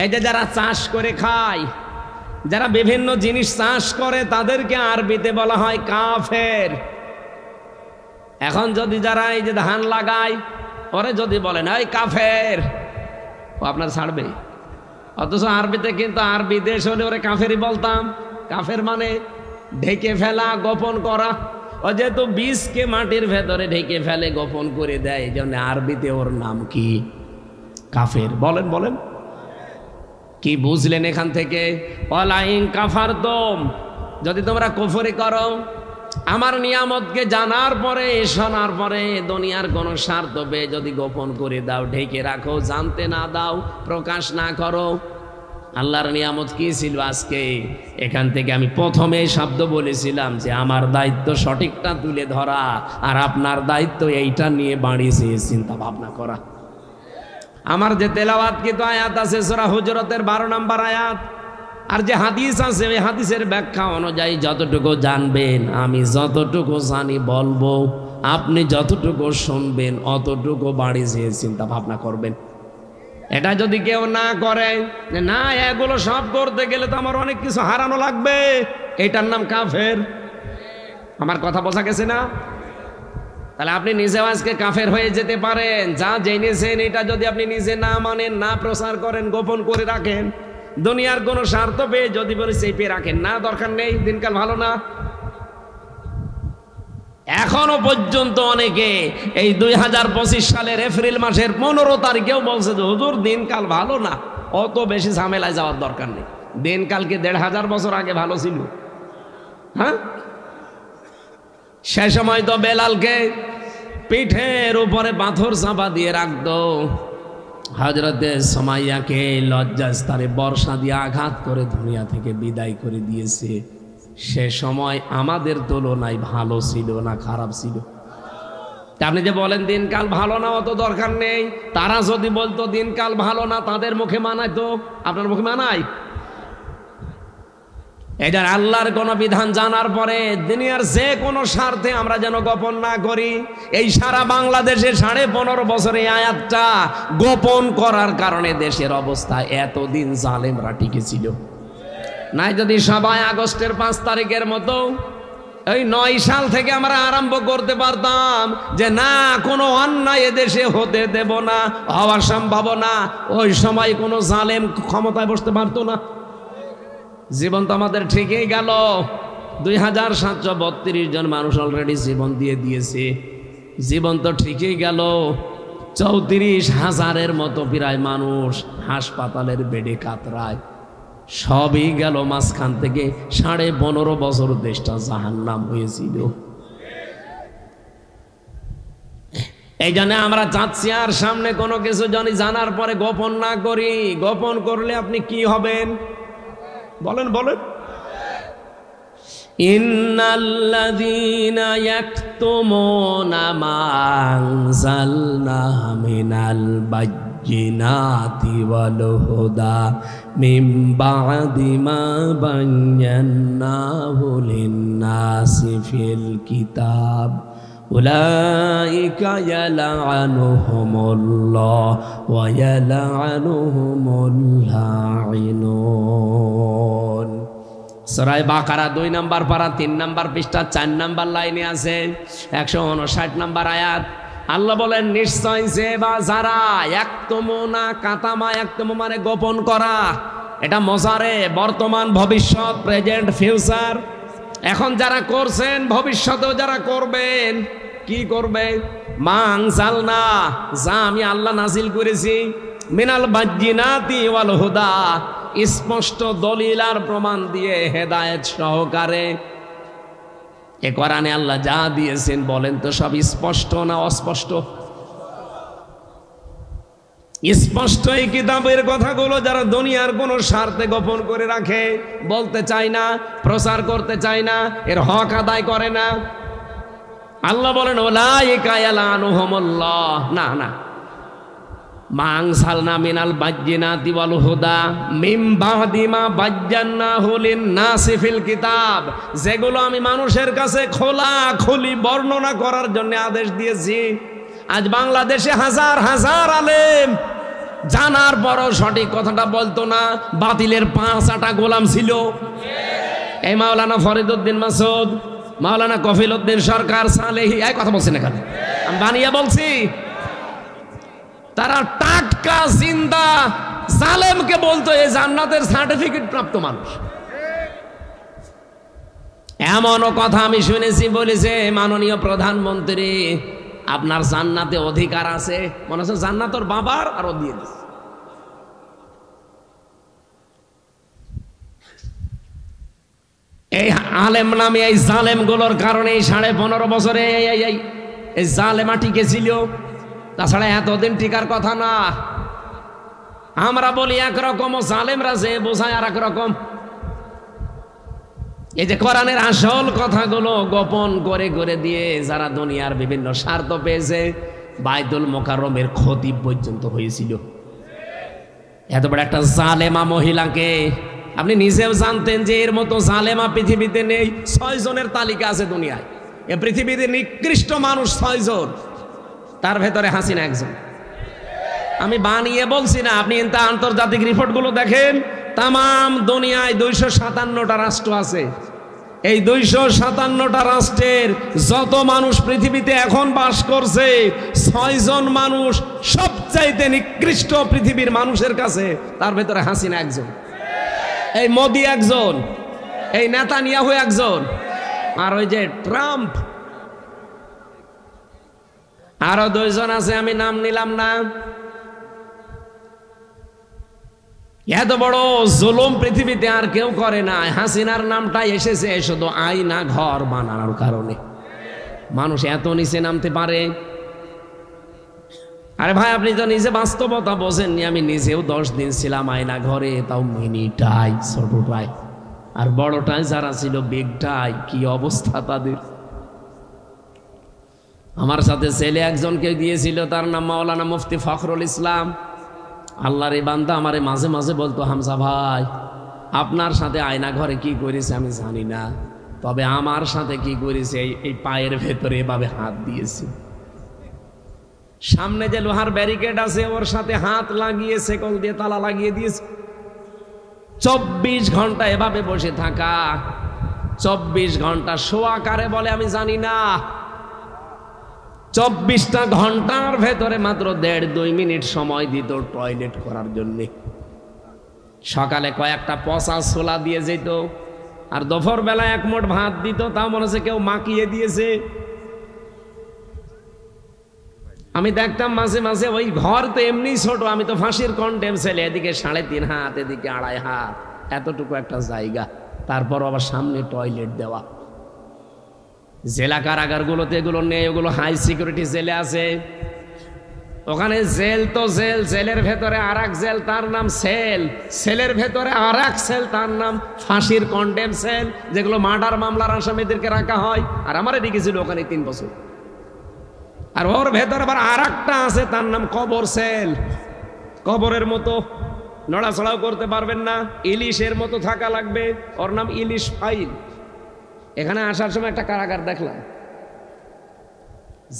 এই যে যারা চাষ করে খায়, যারা বিভিন্ন জিনিস চাষ করে, তাদেরকে আরবিতে বলা হয় কাফের। এখন যদি যারা এই যে ধান লাগায়, ওরে যদি বলেন এই কাফের, ও আপনার ছাড়বে। অথচ আরবিতে কিন্তু আরবি দেশ হলে ওরে কাফেরই বলতাম। কাফের মানে ঢেকে ফেলা, গোপন করা। ও যেহেতু বীজকে মাটির ভেতরে ঢেকে ফেলে, গোপন করে দেয়, এই জন্য আরবিতে ওর নাম কি? কাফের। বলেন কি বুঝলেন এখান থেকে? ওয়ালা ইন কাফারতুম, যদি তোমরা কুফরি করো, আমার নিয়ামতকে জানার পরে, শোনার পরে, দুনিয়ার কোনো স্বার্থ পেয়ে যদি গোপন করে দাও, ঢেকে রাখো, জানতে না দাও, প্রকাশ না করো। আল্লাহর নিয়ামত কি ছিল আজকে? এখান থেকে আমি প্রথমে শব্দ বলেছিলাম যে আমার দায়িত্ব সঠিকটা তুলে ধরা, আর আপনার দায়িত্ব এইটা নিয়ে বাড়িয়ে চিন্তা ভাবনা করা। আমার যে তেলাওয়াতকৃত আয়াত আছে সূরা হুজুরাতের 12 নম্বর আয়াত, আর যে হাদিস আছে, ওই হাদিসের ব্যাখ্যা অনুযায়ী যতটুকু জানবেন, আমি যতটুকু জানি বলবো, আপনি যতটুকু শুনবেন অতটুকু বাড়িয়ে চিন্তা ভাবনা করবেন। এটা যদি কেউ না করে, না এগুলো সব করতে গেলে তো আমার অনেক কিছু হারানো লাগবে, এটার নাম কাফের। আমার কথা বোঝা গেছে না? তাহলে আপনি নিজেও আজকে কাফের হয়ে যেতে পারেন। যা জেনেছেন এটা যদি আপনি নিজে না মানেন, না প্রচার করেন, গোপন করে রাখেন, দুনিয়ার কোনো স্বার্থ পেয়ে যদি বলে চেপে রাখেন, না দরকার নেই, দিনকাল ভালো না। এখনো পর্যন্ত অনেকে এই 2025 সালের এপ্রিল মাসের 15 তারিখেও বলছে যে হুজুর দিনকাল ভালো না, অত বেশি ঝামেলায় যাওয়ার দরকার নেই। দিনকালকে 1500 বছর আগে ভালো ছিল। হ্যাঁ, সে সময় তো বেলালকে পিঠের উপরে পাথর চাপা দিয়ে রাখতো, হযরতে সুমাইয়াকে লজ্জাস্থানে বর্ষা দিয়ে আঘাত করে দুনিয়া থেকে বিদায় করে দিয়েছে। সে সময় আমাদের তুলনায় ভালো ছিল না খারাপ ছিল? আপনি যে বলেন দিনকাল ভালো না, অত দরকার নেই, তারা যদি বলতো দিনকাল ভালো না, তাদের মুখে মানায় তো, আপনার মুখে মানায়? এটা আল্লাহর কোন বিধান জানার পরে দুনিয়ার যে কোনো স্বার্থে আমরা যেন গোপন না করি। এই সারা বাংলাদেশে 15.5 বছরে আয়াতটা গোপন করার কারণে দেশের অবস্থা এতদিন জালেমরা টিকেছিল। নাই যদি সবাই আগস্টের 5 তারিখের মতো এই 9 সাল থেকে আমরা আরম্ভ করতে পারতাম যে না, কোনো অন্যায় এদেশে হতে দেব না, হওয়ার সম্ভাবনা, ওই সময় কোনো জালেম ক্ষমতায় বসতে পারতো না। জীবন তো আমাদের ঠিকই গেল। 2732 জন মানুষ অলরেডি জীবন দিয়ে দিয়েছে। জীবন তো ঠিকই গেল। 34,000-এর মতো প্রায় মানুষ হাসপাতালের বেডে কাতরায়। সবই গেল মাঝখান থেকে 15.5 বছর দেশটা জাহান্নাম হয়েছিল। এই জন্য আমরা চাচ্ছি আর সামনে কোনো কিছু জানি জানার পরে গোপন না করি। গোপন করলে আপনি কি হবেন বলেন বলেন। ইন্নাল্লাযীনা ইয়াকতুমুনা মা আনজালনা মিনাল বায়্যিনাতি ওয়াল হুদা মিন বা'দি মা বায়্যানাহু লিন-নাসি ফিল কিতাব উলাইকা ইয়ালআনুহুমুল্লাহ ওয়া ইয়ালআনুহুমুল লাঈনুন। সূরা বাকারা 2 নম্বর পারা 3 নম্বর পৃষ্ঠা 4 নম্বর লাইনে আছে 159 নম্বর আয়াত। আল্লাহ বলেন নিশ্চয় যে বা যারা ইয়াকতুমুনা কাতামা ইয়াকতুমু মানে গোপন করা, এটা মজারে বর্তমান ভবিষ্যৎ প্রেজেন্ট ফিউচার। এখন যারা করছেন ভবিষ্যতেও যারা করবেন কি করবে? মা আনজালনা যা আমি আল্লাহ নাজিল করেছি মিনাল বায়্যিনাতি ওয়াল হুদা স্পষ্ট দলিল আর প্রমাণ দিয়ে হেদায়েত সহকারে। এ কোরআনে আল্লাহ যা দিয়েছেন বলেন তো সব স্পষ্ট না অস্পষ্ট? স্পষ্ট এই কিতাবের কথাগুলো যারা দুনিয়ার কোন স্বার্থে গোপন করে রাখে, বলতে চায় না, প্রচার করতে চায় না, এর হক আদায় করে না, আল্লাহ বলেন উলাইকা ইয়ালআনুহুমুল্লাহ। না না, মা আনজালনা মিনাল বায়্যিনাতি ওয়াল হুদা মিন বা'দি মা বায়্যানাহু লিন-নাসি ফিল কিতাব, যেগুলো আমি মানুষের কাছে খোলাখুলি বর্ণনা করার জন্য আদেশ দিয়েছি। আজ বাংলাদেশে হাজার হাজার আলেম জানার পরও সঠিক কথাটা বলতো না, বাতিলের 5 গোলাম ছিল। এই মাওলানা ফরিদউদ্দিন মাসুদ, মাওলানা কফিল উদ্দিন সরকার, সালেহি, এই কথা বলছেন এখানে, আমি বানিয়ে বলছি। তারা টাটকা জিন্দা জালেমকে বলতো এই জান্নাতের সার্টিফিকেট প্রাপ্ত মানুষ। এমনও কথা আমি শুনেছি, বলেছে মাননীয় প্রধানমন্ত্রী আপনার জান্নাতে অধিকার আছে, মনে হচ্ছে জান্নাত ওর বাবার আরো দিয়ে দিচ্ছে। এই আলেম নামে এই জালেম গুলোর কারণে 15.5 বছরে এই জালেমা টিকে ছিল, তাছাড়া এতদিন টিকার কথা না। আমরা বলি একরকম, জালেমরা যে বোঝায় আর একরকম। এই যে কোরআনের আসল কথাগুলো গোপন করে করে দিয়ে যারা দুনিয়ার বিভিন্ন স্বার্থ পেয়েছে, বাইতুল মোকাররমের খতিব পর্যন্ত হয়েছিল। এত বড় একটা জালেমা মহিলাকে আপনি নিজেও জানতেন যে এর মতো জালেমা পৃথিবীতে নেই। 6 জনের তালিকা আছে দুনিয়ায়, এ পৃথিবীতে নিকৃষ্ট মানুষ 6 জন, তার ভেতরে হাসিনা একজন। আমি বানিয়ে বলছি না, আপনি আন্তর্জাতিক রিপোর্টগুলো দেখেন। তামাম দুনিয়ায় 257টা রাষ্ট্র আছে। এই 257টা রাষ্ট্রের যত মানুষ পৃথিবীতে এখন বাস করছে, 6 জন মানুষ সবচাইতে নিকৃষ্ট পৃথিবীর মানুষের কাছে, তার ভেতরে হাসিনা একজন, এই মোদি একজন, এই নেতানিয়াহু একজন, আর ওই যে ট্রাম্প আরো 2 জন আছে, আমি নাম নিলাম না। এত বড় জুলুম পৃথিবীতে আর কেউ করে না। হাসিনার নামটা এসেছে শুধু আয়না ঘর বানানোর কারণে। মানুষ এত নিচে নামতে পারে? আরে ভাই, আপনি তো নিজে বাস্তবতা বোঝেননি। আমি নিজেও 10 দিন ছিলাম আয়না ঘরে, তাও মিনিটাই, ছোটটাই। আর বড়টাই যারা ছিল, বিগটাই, কি অবস্থা তাদের। আমার সাথে ছেলে একজনকে দিয়েছিল, তার নাম মাওলানা মুফতি ফখরুল ইসলাম। আল্লাহর এই বান্দা আমারে মাঝে মাঝে বলতো, হামজা ভাই আপনার সাথে আয়না ঘরে কি করেছে আমি জানি না, তবে আমার সাথে কি করেছে, এই পায়ের ভেতরে এভাবে হাত দিয়েছে, সামনে যে লোহার ব্যারিকেড আছে ওর সাথে হাত লাগিয়ে সেকল দিয়ে তালা লাগিয়ে দিয়েছে। 24 ঘন্টা এভাবে বসে থাকা, 24 ঘন্টা শোয়া কারে বলে আমি জানি না। 24টা ঘন্টার ভেতরে মাত্র 1.5-2 মিনিট সময় দিত টয়লেট করার জন্য। সকালে কয়েকটা পচা ছোলা দিয়ে যেত, আর দুপুর বেলায় 1 মুঠ ভাত দিত, তাও মনে হচ্ছে কেউ মাখিয়ে দিয়েছে। আমি দেখতাম মাঝে মাঝে ওই ঘর তো এমনি ছোট, আমি তো ফাঁসির কন্ডেম ছেলে, এদিকে 3.5 হাত, এদিকে 2.5 হাত, এতটুকু একটা জায়গা, তারপর আবার সামনে টয়লেট দেওয়া। জেলা কারাগারগুলোতে এগুলো নেই, ওগুলো হাই সিকিউরিটি জেলে আছে। ওখানে জেল তো জেল, জেলের ভেতরে আর এক জেল, তার নাম সেল, সেলের ভেতরে আর এক সেল, তার নাম ফাঁসির কন্ডেম সেল, যেগুলো মার্ডার মামলার আসামিদেরকে রাখা হয়। আর আমারে রেখেছিল ওখানে 3 বছর। আর ওর ভেতরে আবার আর একটা আছে, তার নাম কবর সেল। কবরের মতো, নড়াচড়াও করতে পারবেন না, ইলিশের মতো থাকা লাগবে, ওর নাম ইলিশ ফাইল। এখানে আসার সময় একটা কারাগার দেখলাম।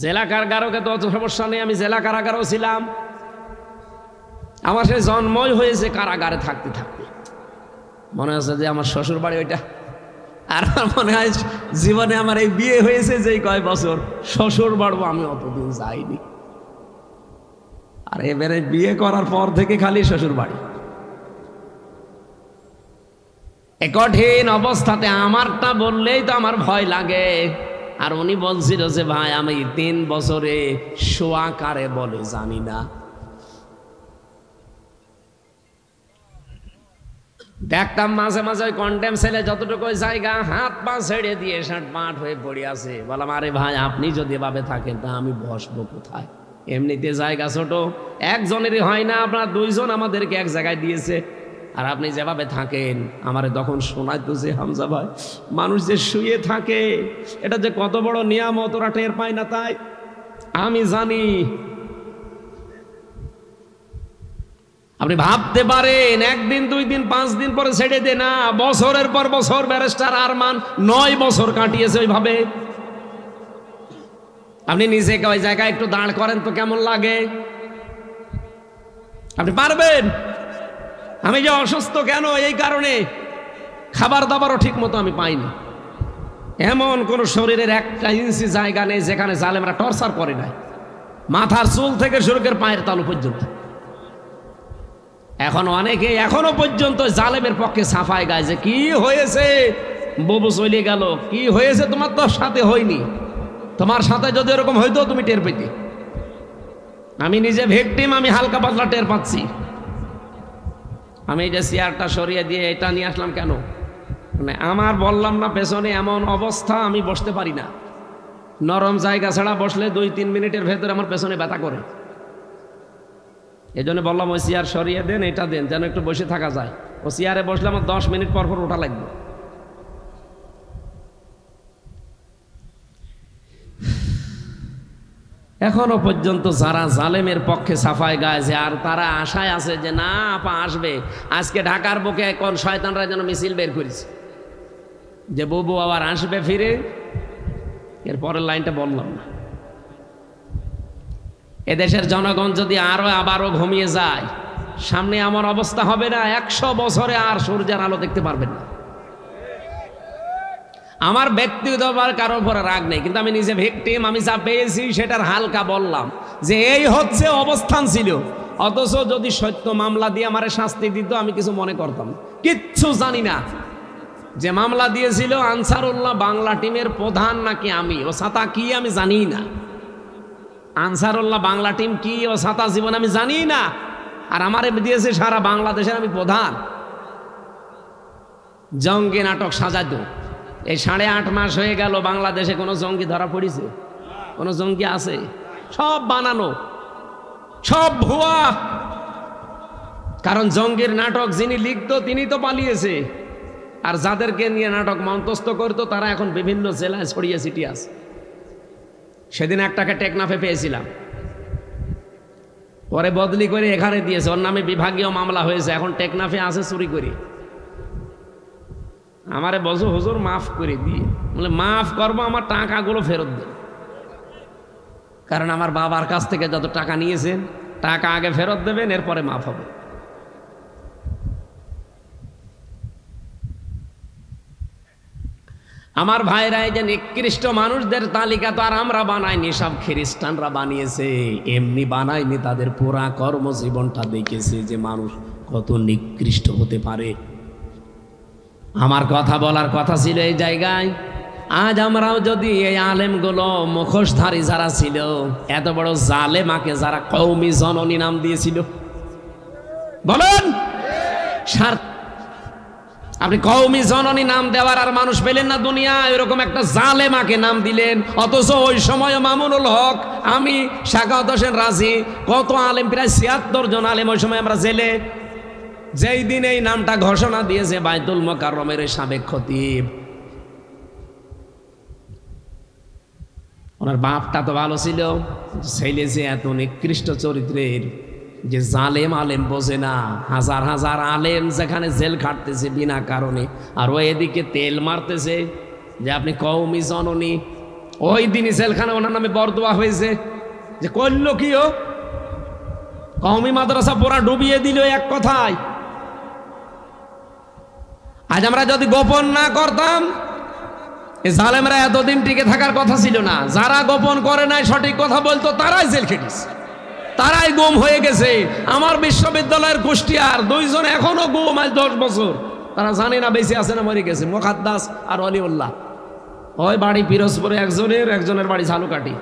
জেলা কারাগারকে তো অত সমস্যা নেই, আমি জেলা কারাগারও ছিলাম। আমার সে জন্মই হয়েছে কারাগারে থাকতে থাকতে। মনে হচ্ছে যে আমার শ্বশুর বাড়ি ওইটা। আর মনে হয় জীবনে আমার এই বিয়ে হয়েছে যেই কয় বছর, শ্বশুর বাড়বো আমি অতদিন যাইনি। আর এবারে বিয়ে করার পর থেকে খালি শ্বশুর বাড়ি। এ কঠিন অবস্থাতে আমারটা বললেই তো আমার ভয় লাগে। আর উনি বলছিল যে ভাই আমি 3 বছরে শোয়া কারে বলে জানি না। দেখতাম মাঝে মাঝে ওই কন্ডেম সেলে যতটুকু জায়গা হাত পা ছেড়ে দিয়ে শাটমাট হয়ে পড়ে আছে। বললাম আরে ভাই আপনি যদি এভাবে থাকেন তা আমি বসবো কোথায়? এমনিতে জায়গা ছোট, একজনেরই হয় না, আপনার 2 জন আমাদেরকে এক জায়গায় দিয়েছে। আর আপনি যেভাবে থাকেন, আমারে তখন শোনাইতো যে হামজা ভাই মানুষ যে শুয়ে থাকে এটা যে কত বড় নিয়ামত, ওরা টের পায় না। তাই আমি জানি। আপনি ভাবতে পারেন 1 দিন 2 দিন 5 দিন পরে ছেড়ে দে না, বছরের পর বছর ব্যারিস্টার আরমান 9 বছর কাটিয়েছে ওইভাবে। আপনি নিজেকে ওই জায়গায় একটু দাঁড় করেন তো কেমন লাগে? আপনি পারবেন? আমি যে অসুস্থ কেন, এই কারণে খাবার দাবারও ঠিক মতো আমি পাইনি। এমন কোন শরীরের 1 ইঞ্চি জায়গা নেই যেখানে জালেমরা টর্চার করে নাই, মাথার চুল থেকে শুরু করে পায়ের তালু পর্যন্ত। এখন অনেকে এখনো পর্যন্ত জালেমের পক্ষে সাফাই গায় যে কি হয়েছে, ববু চলে গেল, কি হয়েছে তোমার তো সাথে হয়নি, তোমার সাথে যদি এরকম হইতো তুমি টের পেতে। আমি নিজে ভিকটিম, আমি হালকা পাতলা টের পাচ্ছি। আমি এই যে চেয়ারটা সরিয়ে দিয়ে এটা নিয়ে আসলাম কেন, মানে আমার বললাম না পেছনে এমন অবস্থা, আমি বসতে পারি না। নরম জায়গা ছাড়া বসলে 2-3 মিনিটের ভেতরে আমার পেছনে ব্যথা করে। এই জন্য বললাম ওই চেয়ার সরিয়ে দেন, এটা দেন, যেন একটু বসে থাকা যায়। ও চেয়ারে বসলে আমার 10 মিনিট পর পর ওঠা লাগবে। এখনো পর্যন্ত যারা জালেমের পক্ষে সাফাই গাইছে আর তারা আশায় আছে যে না আপা আসবে, আজকে ঢাকার বুকে কোন শয়তানরা যেন মিছিল বের করেছে যে ববু আবার আসবে ফিরে। এর পরের লাইনটা বললাম না। এদেশের জনগণ যদি আবারও ঘুমিয়ে যায়, সামনে আমার অবস্থা হবে না, 100 বছরে আর সূর্যের আলো দেখতে পারবেন না। আমার ব্যক্তিগত কারোর উপরে রাগ নেই, কিন্তু আমি নিজে ভিকটিম, আমি যা পেয়েছি সেটার হালকা বললাম যে এই হচ্ছে অবস্থান ছিল। অথচ যদি সত্য মামলা দিয়ে আমারে শাস্তি দিত আমি কিছু মনে করতাম, কিচ্ছু জানি না যে মামলা দিয়েছিল আনসারুল্লাহ বাংলা টিমের প্রধান নাকি আমি, ও ছাতা কি আমি জানি না। আনসারুল্লাহ বাংলা টিম কি ও ছাতা জীবন আমি জানি না। আর আমারে দিয়েছে সারা বাংলাদেশের আমি প্রধান। জঙ্গি নাটক সাজাতো। এই 8.5 মাস হয়ে গেল, বাংলাদেশে কোনো জঙ্গি ধরা পড়েছে? কোনো জঙ্গি আছে? সব বানানো, সব ভুয়া। কারণ জঙ্গির নাটক যিনি লিখতো তিনি তো পালিয়েছে, আর যাদেরকে নিয়ে নাটক মন্তস্থ করতো তারা এখন বিভিন্ন জেলায় ছড়িয়ে ছিটিয়ে আছে। সেদিন একটাকে টেকনাফে পেয়েছিলাম, পরে বদলি করে এখানে দিয়েছে, ওর নামে বিভাগীয় মামলা হয়েছে, এখন টেকনাফে আছে চুরি করে। আমারে বলছো হুজুর মাফ করে দিয়ে, বলে মাফ করবো, আমার টাকাগুলো ফেরত দেন। কারণ আমার বাবার কাছ থেকে যত টাকা নিয়েছেন টাকা আগে ফেরত দেবেন, এরপরে মাফ হবে। আমার ভাইরা, এই যে নিকৃষ্ট মানুষদের তালিকা তো আর আমরা বানাইনি, সব খ্রিস্টানরা বানিয়েছে। এমনি বানায়নি, তাদের পুরা কর্মজীবনটা দেখেছে যে মানুষ কত নিকৃষ্ট হতে পারে। আমার কথা বলার কথা ছিল এই জায়গায়, আজ আমরাও যদি এই আলেমগুলো মুখোশধারী যারা ছিল, এত বড় জালেমাকে যারা কওমি জননী নাম দিয়েছিল, বলেন আপনি কওমি জননী নাম দেওয়ার আর মানুষ পেলেন না দুনিয়া, এরকম একটা জালেমাকে নাম দিলেন। অথচ ওই সময় মামুনুল হক, আমি, সাখাওয়াত হোসেন রাজি, কত আলেম, প্রায় ৭৬ জন আলেম ওই সময় আমরা জেলে। যেই দিন এই নামটা ঘোষণা দিয়েছে বাইতুল মোকাররমের সাবেক খতিব, ওনার বাপটা তো ভালো ছিল, ছেলে যে এত নিকৃষ্ট চরিত্রের, যে জালেম আলেম বোঝে না, হাজার হাজার আলেম যেখানে জেল খাটতেছে বিনা কারণে, আর ও এদিকে তেল মারতেছে যে আপনি কওমি জননী। ওই দিনই জেলখানে ওনার নামে বরদোয়া হয়েছে, যে করলো কি ও, কওমি মাদ্রাসা পুরা ডুবিয়ে দিল এক কথায়। আজ আমরা যদি গোপন না করতাম, এই জালেমরা এতদিন টিকে থাকার কথা ছিল না। যারা গোপন করে নাই, সঠিক কথা বলতো, তারাই জেল খেটেছে, তারাই গুম হয়ে গেছে। আমার বিশ্ববিদ্যালয়ের কুষ্টিয়ার 2 জন এখনো গুম, আজ 10 বছর। তারা জানে না বেঁচে আছে না মরে গেছে, মোকাদ্দাস আর অলিউল্লাহ। ওই বাড়ি পিরোজপুরে একজনের বাড়ি ঝালুকাঠি।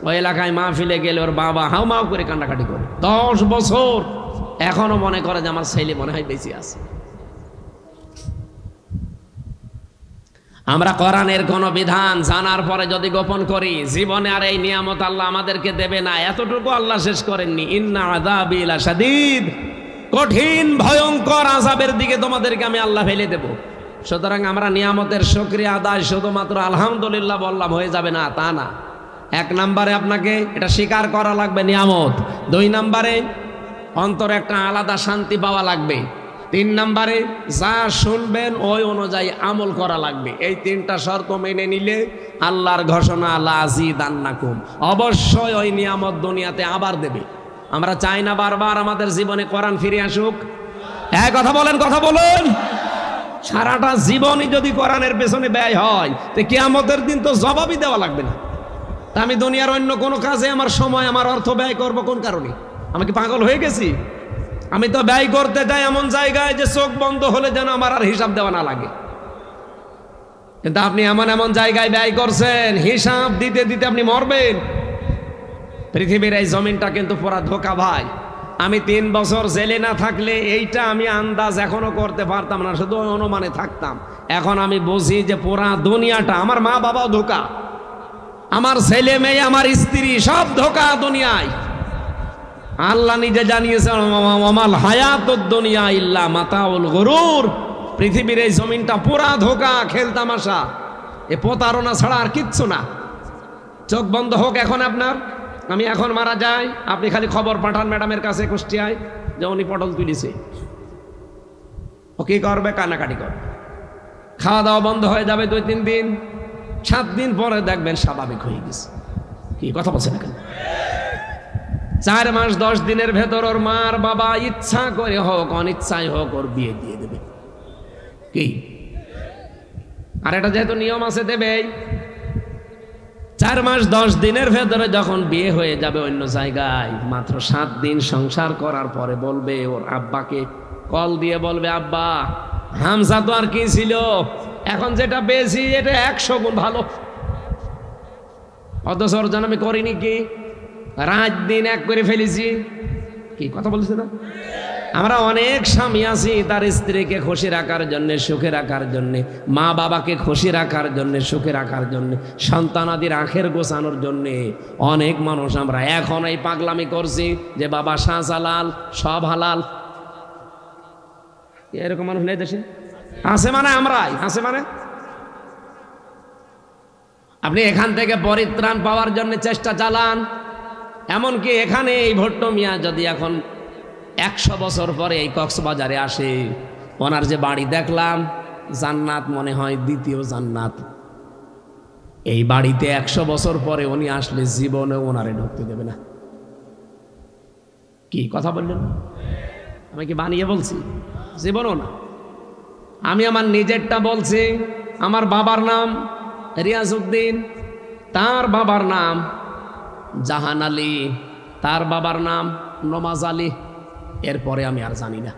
ওই এলাকায় মাহফিলে গেলে ওর বাবা হাউ মাউ করে কান্নাকাটি করে, 10 বছর এখনো মনে করে যে আমার ছেলে মনে হয় বেঁচে আছে। আমরা কোরআনের কোন বিধান জানার পরে যদি গোপন করি, জীবনে আর এই নিয়ামত আল্লাহ আমাদেরকে দেবে না, এতটুকু আল্লাহ শেষ করেননি। ইন্না আযাবি লাশাদীদ, কঠিন ভয়ঙ্কর আযাবের দিকে তোমাদেরকে আমি আল্লাহ ফেলে দেব। সুতরাং আমরা নিয়ামতের শুকরিয়া আদায় শুধুমাত্র আলহামদুলিল্লাহ বললাম হয়ে যাবে না, তা না। 1 নম্বরে আপনাকে এটা স্বীকার করা লাগবে নিয়ামত। 2 নম্বরে অন্তরে একটা আলাদা শান্তি পাওয়া লাগবে। 3 নম্বরে যা শুনবেন ওই অনুযায়ী আমল করা লাগবে। এই 3টা শর্ত মেনে নিলে আল্লাহর ঘোষণা লাযিদান্নাকুম, অবশ্যই ওই নিয়ামত দুনিয়াতে আবার দেবে। আমরা চাই না বারবার আমাদের জীবনে কোরআন ফিরে আসুক। এক কথা বলেন, কথা বলুন। সারাটা জীবনই যদি কোরআনের পেছনে ব্যয় হয়, তো কিয়ামতের দিন তো জবাবই দেওয়া লাগবে না। তা আমি দুনিয়ার অন্য কোনো কাজে আমার সময়, আমার অর্থ ব্যয় করব কোন কারণে? আমি কি পাগল হয়ে গেছি? আমি তো ব্যয় করতে যাই এমন জায়গায় যে চোখ বন্ধ হলে যেন আমার আর হিসাব দেওয়া না লাগে। কিন্তু আপনি এমন এমন জায়গায় ব্যয় করছেন, হিসাব দিতে দিতে আপনি মরবেন। পৃথিবীর এই জমিনটা কিন্তু পুরা ধোঁকা ভাই। আমি 3 বছর জেলে না থাকলে এইটা আমি আন্দাজ এখনো করতে পারতাম না, শুধু অনুমানে থাকতাম। এখন আমি বুঝি যে পুরা দুনিয়াটা, আমার মা বাবাও ধোঁকা, আমার ছেলে মেয়ে, আমার স্ত্রী, সব ধোঁকা দুনিয়ায়। আল্লাহ নিজে জানিয়েছেন, ওমাল হায়াতুদ দুনিয়া ইল্লা মাতাউল গুরুর। পৃথিবীর এই জমিনটা পুরা ধোঁকা, খেলতামাশা, এ প্রতারণা ছাড়া আর কিচ্ছু না। চোখ বন্ধ হোক এখন আপনার, আমি এখন মারা যাই, আপনি খালি খবর পাঠান ম্যাডামের কাছে কুষ্টিয়ায় যে উনি পটল তুলিছে। ও কি করবে? কান্নাকাটি করবে। খাওয়া দাওয়া বন্ধ হয়ে যাবে 2-3 দিন, 7 দিন পরে দেখবেন স্বাভাবিক হয়ে গেছে। কি কথা বলছেন না কেন? 4 মাস 10 দিনের ভেতর ওর মার বাবা ইচ্ছা করে হোক অনিচ্ছায় হোক ওর বিয়ে দিয়ে দেবে। কি? আর এটা যেহেতু নিয়ম আছে দেবেই। 4 মাস 10 দিনের ভেতরে যখন বিয়ে হয়ে যাবে অন্য জায়গায়, মাত্র 7 দিন সংসার করার পরে বলবে, ওর আব্বাকে কল দিয়ে বলবে, আব্বা হামজা তো আর কি ছিল, এখন যেটা পেয়েছি এটা 100 গুণ ভালো। অথচ ওর জন্য আমি করিনি কি, রাত দিন এক করে ফেলেছি। কি কথা বলছে না? আমরা অনেক স্বামী আছি তার স্ত্রীকে খুশি রাখার জন্য, সুখে রাখার জন্য, মা বাবাকে খুশি রাখার জন্য, সুখে রাখার জন্য, সন্তানাদির আখের গোছানোর জন্য অনেক মানুষ আমরা এখন এই পাগলামি করছি যে বাবা শাহজালাল সব হালাল। এরকম মানুষ নেই দেশে? আছে মানে আমরাই, আছে মানে। আপনি এখান থেকে পরিত্রাণ পাওয়ার জন্য চেষ্টা চালান। এমনকি এখানে এই ভট্ট মিয়া যদি এখন 100 বছর পরে এই কক্সবাজারে আসে, ওনার যে বাড়ি দেখলাম, জান্নাত মনে হয়, দ্বিতীয় জান্নাত। এই বাড়িতে 100 বছর পরে উনি আসলে জীবনে ওনারে ঢুকতে দেবে না। কি কথা বললেন? আমি কি বানিয়ে বলছি? জীবনও না। আমি আমার নিজেরটা বলছি। আমার বাবার নাম রিয়াজউদ্দিন, তার বাবার নাম জাহান আলী, তার বাবার নাম নমাজ আলী। এরপরে আমি আর জানি না।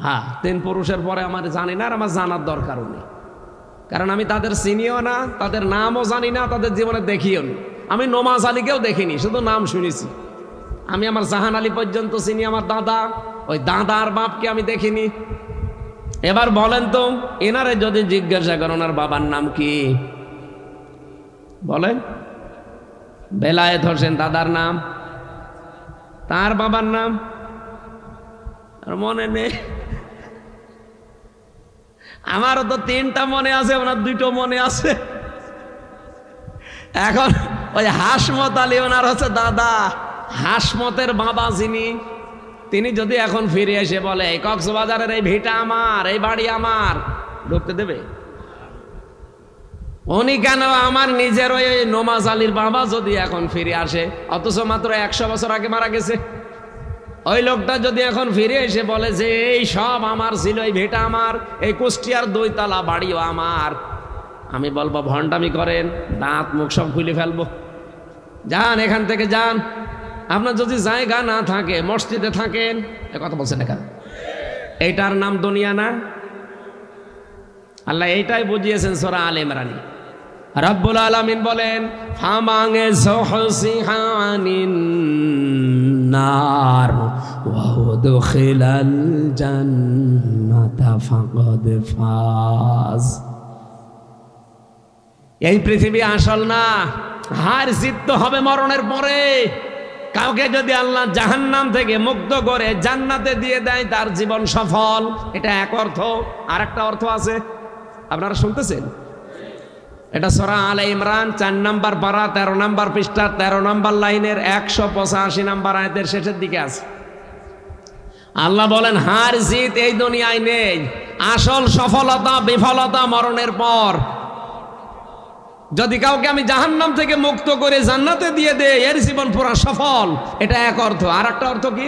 হ্যাঁ, 3 পুরুষের পরে আমার জানি না, আর আমার জানার দরকারও নেই। কারণ আমি তাদের চিনিও না, তাদের নামও জানি না, তাদের জীবনে দেখিও নি। আমি নমাজ আলীকেও দেখিনি, শুধু নাম শুনেছি। আমি আমার জাহান আলী পর্যন্ত চিনি, আমার দাদা, ওই দাদার বাপকে আমি দেখিনি। এবার বলেন তো, এনারে যদি জিজ্ঞাসা করেন ওনার বাবার নাম কি, বলেন। বেলায়েত হোসেন দাদার নাম, তার বাবার নাম আর মনে নেই। আমারও তো 3টা মনে আছে, ওনার 2টো মনে আছে। এখন ওই হাসমত আলী ওনার হচ্ছে দাদা, হাসমতের বাবা যিনি, তিনি যদি এখন ফিরে এসে বলে এই কক্সবাজারের এই ভিটা আমার, এই বাড়ি আমার, ঢুকতে দেবে? উনি কেন, আমার নিজের ওই নমাজ আলীর বাবা যদি এখন ফিরে আসে, অথচ মাত্র 100 বছর আগে মারা গেছে, ওই লোকটা যদি এখন ফিরে এসে বলে যে এই সব আমার ছিল, এই ভিটা আমার, এই কুষ্টিয়ার 2 তলা বাড়িও আমার, আমি বলবো ভণ্ডামি করেন, দাঁত মুখ সব খুলে ফেলবো। যান এখান থেকে যান। আপনার যদি জায়গা না থাকে, মসজিদে থাকেন, এ কথা বলছেন না কেন? এইটার নাম দুনিয়া না? আল্লাহ এইটাই বুঝিয়েছেন সূরা আলে ইমরানে। রব্বুল আলামিন বলেন ফামাঙ্গে যুহসিহানিন নার ওয়া উদখিলাল জান্নাতা ফাকাদ ফাজ। এই পৃথিবী আসল না, হার জিত হবে মরণের পরে। কাউকে যদি আল্লাহ জাহান্নাম থেকে মুক্ত করে জান্নাতে দিয়ে দেয়, তার জীবন সফল, এটা এক অর্থ। আর একটা অর্থ আছে, আপনারা শুনতেছেন? এটা সূরা আলে ইমরান 4 নম্বর পারা 13 নম্বর পৃষ্ঠা 13 নম্বর লাইনের 185 নম্বর আয়াতের শেষের দিকে আছে। আল্লাহ বলেন হার জিত এই দুনিয়ায় নেই, আসল সফলতা বিফলতা মরণের পর। যদি কাউকে আমি জাহান্নাম থেকে মুক্ত করে জান্নাতে দিয়ে দেই, এর জীবন পুরা সফল, এটা এক অর্থ। আর একটা অর্থ কি?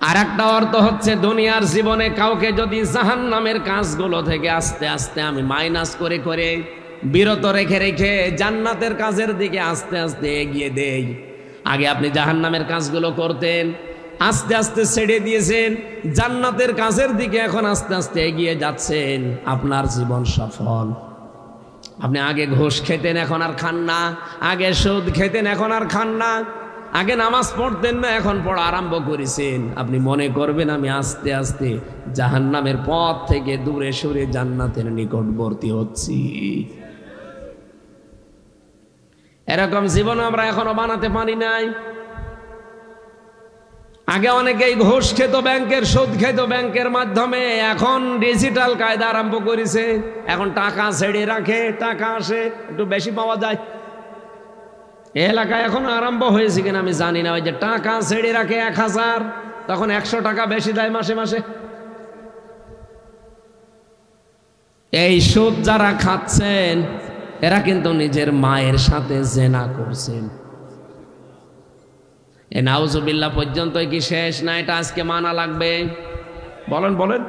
আর একটা অর্থ হচ্ছে দুনিয়ার জীবনে কাউকে যদি জাহান্নামের কাজগুলো থেকে আস্তে আস্তে আমি মাইনাস করে করে বিরত রেখে রেখে জান্নাতের কাজের দিকে আস্তে আস্তে এগিয়ে দেই। আগে আপনি জাহান্নামের কাজগুলো করতেন, আস্তে আস্তে ছেড়ে দিয়েছেন, জান্নাতের কাজের দিকে এখন আস্তে আস্তে এগিয়ে যাচ্ছেন, আপনার জীবন সফল। আপনি আগে ঘুষ খেতেন, এখন আর খান না। আগে সুদ খেতেন, এখন আর খান না। আগে নামাজ পড়তেন না, এখন পড়া আরম্ভ করেছেন। আপনি মনে করবেন আমি আস্তে আস্তে জাহান্নামের পথ থেকে দূরে সরে জান্নাতের নিকটবর্তী হচ্ছি। এরকম জীবন আমরা এখনো বানাতে পারি নাই। আগে অনেকেই ঘুষ খেত ব্যাংকের, সুদ খেত ব্যাংকের মাধ্যমে, এখন ডিজিটাল কায়দা আরম্ভ করেছে। এখন টাকা ছেড়ে রাখে, টাকা আসে, একটু বেশি পাওয়া যায়। এলাকায় এখন আরম্ভ হয়েছে কিনা আমি জানি না, ওই যে টাকা ছেড়ে রাখে 1000, তখন 100 টাকা বেশি দেয় মাসে মাসে। এই সুদ যারা খাচ্ছেন এরা কিন্তু নিজের মায়ের সাথে জেনা করছেন। এ নাউজুবিল্লাহ পর্যন্ত কি শেষ না? এটা আজকে মানা লাগবে। বলেন বলেন।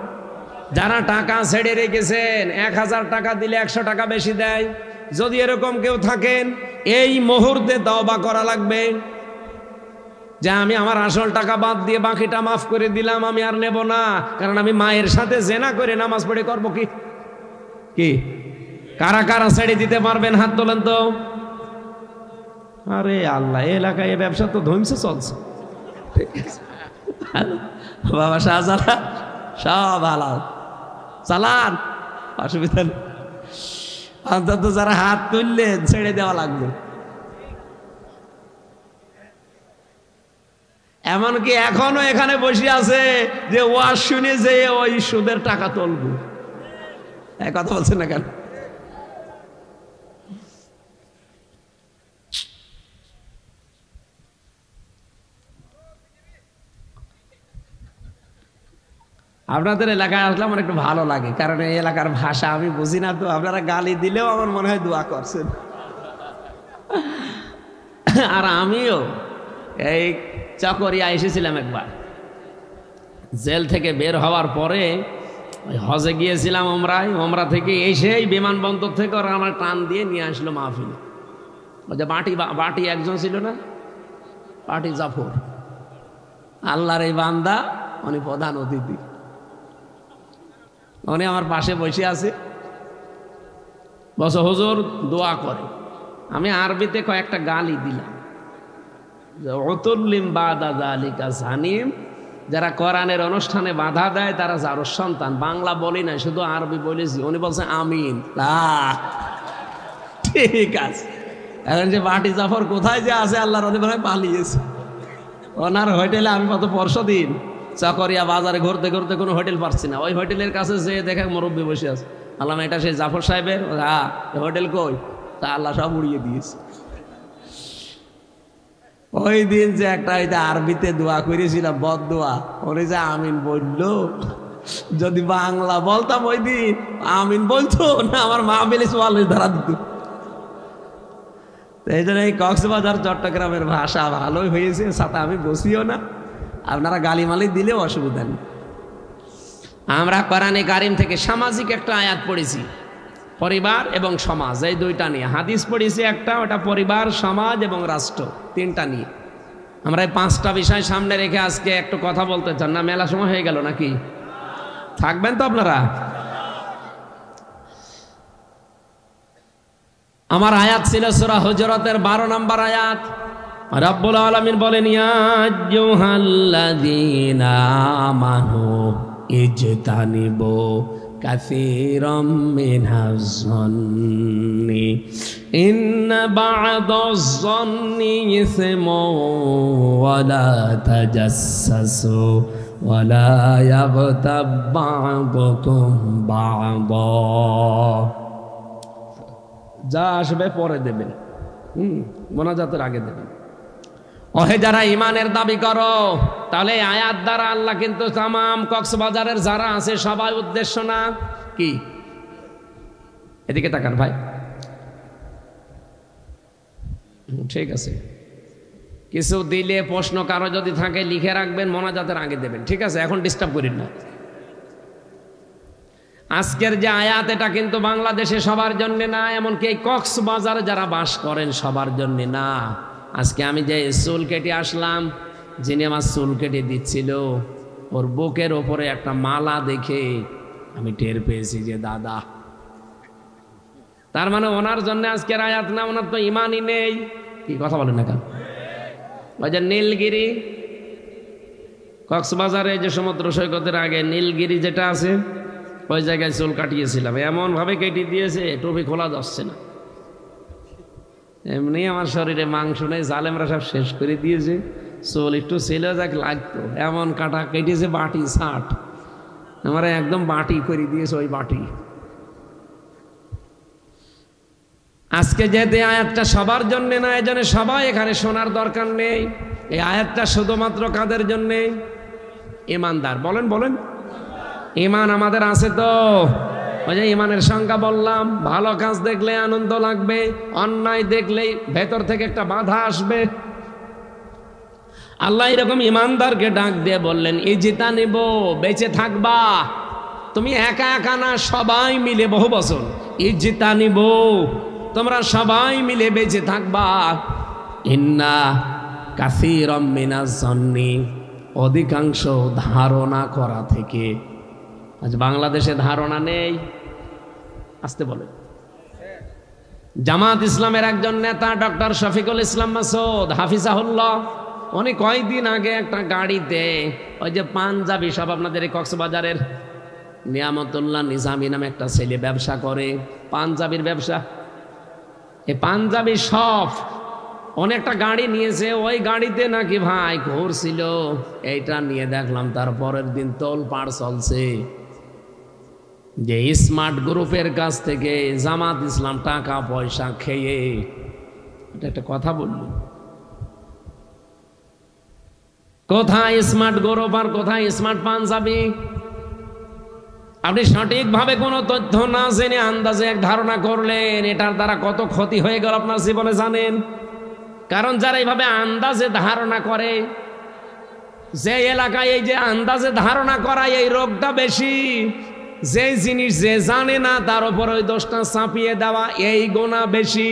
যারা টাকা ছেড়ে রেখেছেন, 1000 টাকা দিলে 100 টাকা বেশি দেয়। যদি এরকম কেউ থাকেন, এই মুহূর্তে তওবা করা লাগবে যে আমি আমার আসল টাকা বাদ দিয়ে বাকিটা মাফ করে দিলাম, আমি আর নেব না। কারণ আমি মায়ের সাথে জেনা করে নামাজ পড়ে করবো কি? কি কারা কারা ছেড়ে দিতে পারবেন? হাত তোলেন তো। আরে আল্লাহ, এলাকায় এই ব্যবসা তো ধ্বংসে চলছে। বাবা শাহজালাল সব হালাল চালান, অসুবিধা নেই। অন্তত যারা হাত তুললেন ছেড়ে দেওয়া লাগবে। এমনকি এখনো এখানে বসে আছে যে ওয়াজ শুনে যে ওই সুদের টাকা তুলবো। কথা বলছেন না কেন? আপনাদের এলাকায় আসলে আমার একটু ভালো লাগে, কারণ এই এলাকার ভাষা আমি বুঝি না, তো আপনারা গালি দিলেও আমার মনে হয় দোয়া করছেন। আর আমিও এই চকরিয়া এসেছিলাম একবার, জেল থেকে বের হওয়ার পরে হজে গিয়েছিলাম ওমরায়। ওমরা থেকে এসেই বিমানবন্দর থেকে ওরা আমার টান দিয়ে নিয়ে আসলো মাহফিলে। ওই যে বাটি একজন ছিল না, বাটি জাফর, আল্লাহর এই বান্দা, উনি প্রধান অতিথি। উনি আমার পাশে বসে আছে। বস হুজুর দোয়া করে। আমি আরবিতে কয়েকটা গালি দিলাম, উতুল্লিম বাদা যালিকা জানিম, যারা কোরআনের অনুষ্ঠানে বাধা দেয় তারা যারোর সন্তান। বাংলা বলি না, শুধু আরবি বলেছি। উনি বলছে আমিন। ঠিক আছে, এখন যে বাটি জাফর কোথায় যে আছে আল্লাহর অলি ভাই পালিয়েছে। ওনার হোটেলে আমি কত পরশু দিন চকরিয়া বাজারে ঘুরতে ঘুরতে কোনো হোটেল পাচ্ছি না, ওই হোটেলের কাছে যে দেখে মুরব্বী বসে আছে। আল্লাহ এটা সেই জাফর সাহেবের, হ্যাঁ হোটেল কই, তা আল্লাহ সব উড়িয়ে দিয়েছে। ওই দিন যে একটা আরবিতে দোয়া করেছিলাম, বদ দোয়া, ওরে যে আমিন বললো, যদি বাংলা বলতাম ওই দিন আমিন বলতো না, আমার মা বেলে সোয়াল ধরা দিত। এই জন্য এই কক্সবাজার চট্টগ্রামের ভাষা ভালোই হয়েছে, সাথে আমি বসিও না, আপনারা গালিমালি দিলেও অসুবিধা নেই। আমরা কোরআনে কারিম থেকে সামাজিক একটা আয়াত পড়েছি, পরিবার এবং সমাজ, এই দুইটা নিয়ে। হাদিস পড়েছি একটা, ওটা পরিবার, সমাজ এবং রাষ্ট্র, তিনটা নিয়ে। আমরা এই পাঁচটা বিষয় সামনে রেখে আজকে একটু কথা বলতে চান। না মেলা সময় হয়ে গেল নাকি? থাকবেন তো আপনারা? আমার আয়াত ছিল সূরা হুজুরাতের 12 নম্বর আয়াত। রব্বুল আলামিন বলেন, ইয়া আইয়ুহাল্লাযীনা আমানু ইজতানিবু কাসীরাম মিনাজ-যন্নি ইন্না বা'দাজ-যন্নি ইসমুন ওয়া লা তাজাসসাসু ওয়া লা ইয়াগতাব বা'দুকুম বা'দা। যা আসবে পরে দেবেন, মোনাজাতের আগে দেবেন। ওহে যারা ইমানের দাবি করো, তাহলে আয়াত দ্বারা আল্লাহ কিন্তু তামাম কক্সবাজারের যারা আছে সবাই উদ্দেশ্য না কি? এদিকে তাকান ভাই, ঠিক আছে। কিছু দিলে প্রশ্ন কারো যদি থাকে লিখে রাখবেন, মোনাজাতের আগে দেবেন, ঠিক আছে? এখন ডিস্টার্ব করেন না। আজকের যে আয়াত, এটা কিন্তু বাংলাদেশে সবার জন্য না, এমনকি এই কক্সবাজারে যারা বাস করেন সবার জন্য না। আজকে আমি যে চুল কেটে আসলাম, যিনি আমার চুল কেটে দিচ্ছিল, ওর বুকের ওপরে একটা মালা দেখে আমি টের পেয়েছি যে দাদা। তার মানে ওনার জন্য আজকের আয়াত না, ওনার তো ইমানই নেই। কি কথা বলেন না কেন? ওই যে নীলগিরি, কক্সবাজারে যে সমুদ্র সৈকতের আগে নীলগিরি যেটা আছে, ওই জায়গায় চুল কাটিয়েছিলাম। এমন ভাবে কেটে দিয়েছে টুপি খোলা যাচ্ছে না। এমনি আমার শরীরে মাংস নেই, জালেমরা সব শেষ করে দিয়েছে। চুল একটু ছেলে যাক লাগতো, এমন কাটা কেটেছে বাটি 60, আমার একদম বাটি করে দিয়েছে ওই বাটি। আজকে যেহেতু আয়াতটা সবার জন্য না, এই জন্য সবাই এখানে শোনার দরকার নেই। এই আয়াতটা শুধুমাত্র কাদের জন্যে? ইমানদার। বলেন বলেন, ইমান আমাদের আছে তো? ওই যে ইমানের সংজ্ঞা বললাম, ভালো কাজ দেখলে আনন্দ লাগবে, অন্যায় দেখলেই ভেতর থেকে একটা বাধা আসবে। আল্লাহ এরকম ইমানদারকে ডাক দিয়ে বললেন, ইজতানিবু, বেঁচে থাকবা। তুমি একা একা না, সবাই মিলে, বহু বছর। ইজতানিবু, তোমরা সবাই মিলে বেঁচে থাকবা। ইন্না কাসীরাম মিনাজ-যন্নি, অধিকাংশ ধারণা করা থেকে। আজ বাংলাদেশে ধারণা নেই, আসতে বলে। জামাত ইসলামের একজন নেতা ডক্টর শফিকুল ইসলাম মাসুদ হাফিজাহুল্লাহ, উনি কয়েকদিন আগে একটা গাড়িতে, ওই যে পাঞ্জাবি সব, আপনাদের এই কক্সবাজারের নিয়ামতুল্লাহ নিজামী নামে একটা ছেলে ব্যবসা করে, পাঞ্জাবির ব্যবসা। এই পাঞ্জাবি সব অনেকটা গাড়ি নিয়েছে, ওই গাড়িতে নাকি ভাই ঘুরছিল। এইটা নিয়ে দেখলাম তার পরের দিন তোল পাড় চলছে যে স্মার্ট গ্রুপের কাছ থেকে জামাত ইসলাম টাকা পয়সা খেয়ে। এটা একটা কথা বলল, কোথায় স্মার্ট গ্রুপ আর কোথায় স্মার্ট পাঞ্জাবি? আপনি সঠিকভাবে কোনো তথ্য না জেনে আন্দাজে এক ধারণা করলেন, এটার দ্বারা কত ক্ষতি হয়ে গেল আপনার জীবনে জানেন? কারণ যারা এইভাবে আন্দাজে ধারণা করে, যে এলাকায় এই যে আন্দাজে ধারণা করা, এই রোগটা বেশি। যে জিনিস যে জানে না তার উপর ওই দোষটা চাপিয়ে দেওয়া, এই গুনাহ বেশি।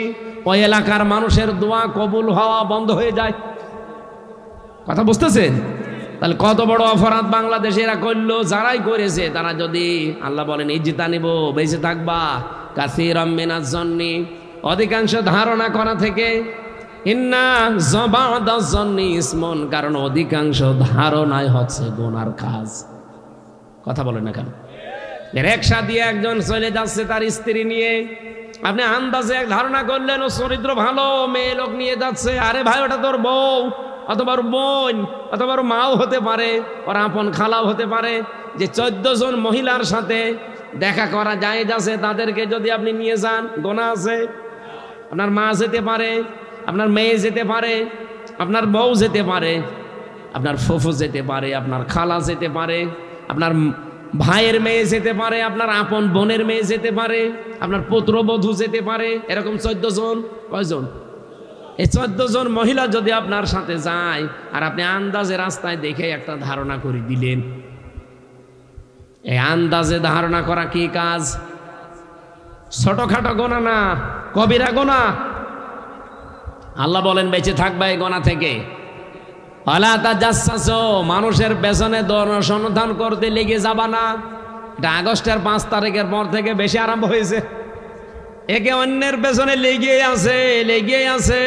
ওই এলাকার মানুষের দোয়া কবুল হওয়া বন্ধ হয়ে যায়। কথা বুঝতেছেন? তাহলে কত বড় অপরাধ বাংলাদেশে এরা করলো। যারাই করেছে তারা যদি আল্লাহ বলেন ইজ্জিতা নিব, বেঁচে থাকবা, কাসীরাম মিনাজ জন্নি, অধিকাংশ ধারণা করা থেকে, ইন্না যাবাদাজ জন্নি ইসমুন, কারণ অধিকাংশ ধারণাই হচ্ছে গুনার কাজ। কথা বলেন না কেন? রিকশা দিয়ে একজন চলে যাচ্ছে তার স্ত্রী নিয়ে, আপনি আন্দাজে এক ধারণা করলেন ও চরিত্র ভালো, মেয়ে লোক নিয়ে যাচ্ছে, আরে ভাই ওটা তোর বউ অথবা ওর বোন অথবা ওর মাও হতে পারে, ওর আপন খালাও হতে পারে। যে 14 জন মহিলার সাথে দেখা করা যায় যাচ্ছে, তাদেরকে যদি আপনি নিয়ে যান, গোনা আছে। আপনার মা যেতে পারে, আপনার মেয়ে যেতে পারে, আপনার বউ যেতে পারে, আপনার ফুফু যেতে পারে, আপনার খালা যেতে পারে, আপনার ভাইয়ের মেয়ে যেতে পারে, আপনার আপন বোনের মেয়ে যেতে পারে, আপনার পুত্রবধূ যেতে পারে। এরকম 14 জন, কয়জন? এই 14 জন মহিলা যদি আপনার সাথে যায় আর আপনি আন্দাজে রাস্তায় দেখে একটা ধারণা করে দিলেন, এই আন্দাজে ধারণা করা কি কাজ? ছোটখাটো গোনা না, কবিরা গোনা। আল্লাহ বলেন বেঁচে থাকবে এই গোনা থেকে। আলা তাজাসসু, মানুষের পেছনে অনুসন্ধান করতে লেগে যাবা না। এটা আগস্টের 5 তারিখের পর থেকে বেশি আরম্ভ হয়েছে। একে অন্যের পেছনে লেগে আছে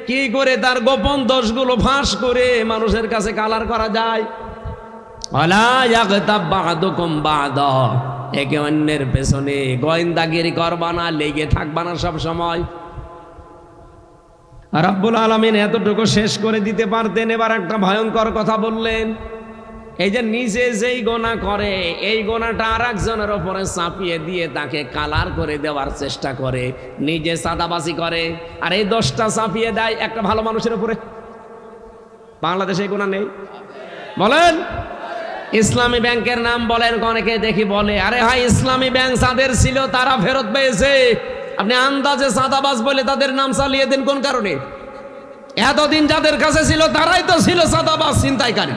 কি করে তার গোপন দোষগুলো ফাঁস করে মানুষের কাছে কালার করা যায়। ওয়ালা ইয়াগতাব বা'দুকুম বা'দা, একে অন্যের পেছনে গোয়েন্দাগিরি করবা না, লেগে থাকবা না সব সময়। রাব্বুল আলামিন এতটুকু শেষ করে দিতে পারতেন, এবার একটা ভয়ঙ্কর কথা বললেন। এই যে নিজে যেই গোনা করে, এই গোনাটা আর একজনের ওপরে চাপিয়ে দিয়ে তাকে কালার করে দেওয়ার চেষ্টা করে, নিজে সাদাবাজি করে, আর এই দোষটা চাপিয়ে দেয় একটা ভালো মানুষের উপরে। বাংলাদেশে এই গোনা নেই? বলেন। ইসলামী ব্যাংকের নাম বলেন, অনেকে দেখি বলে আরে ভাই ইসলামী ব্যাংক যাদের ছিল তারা ফেরত পেয়েছে। আপনি আন্দাজে সাদাবাজ বলে তাদের নাম চালিয়ে দেন কোন কারণে? এতদিন যাদের কাছে ছিল তারাই তো ছিল সাদাবাজ, ছিনতাইকারী।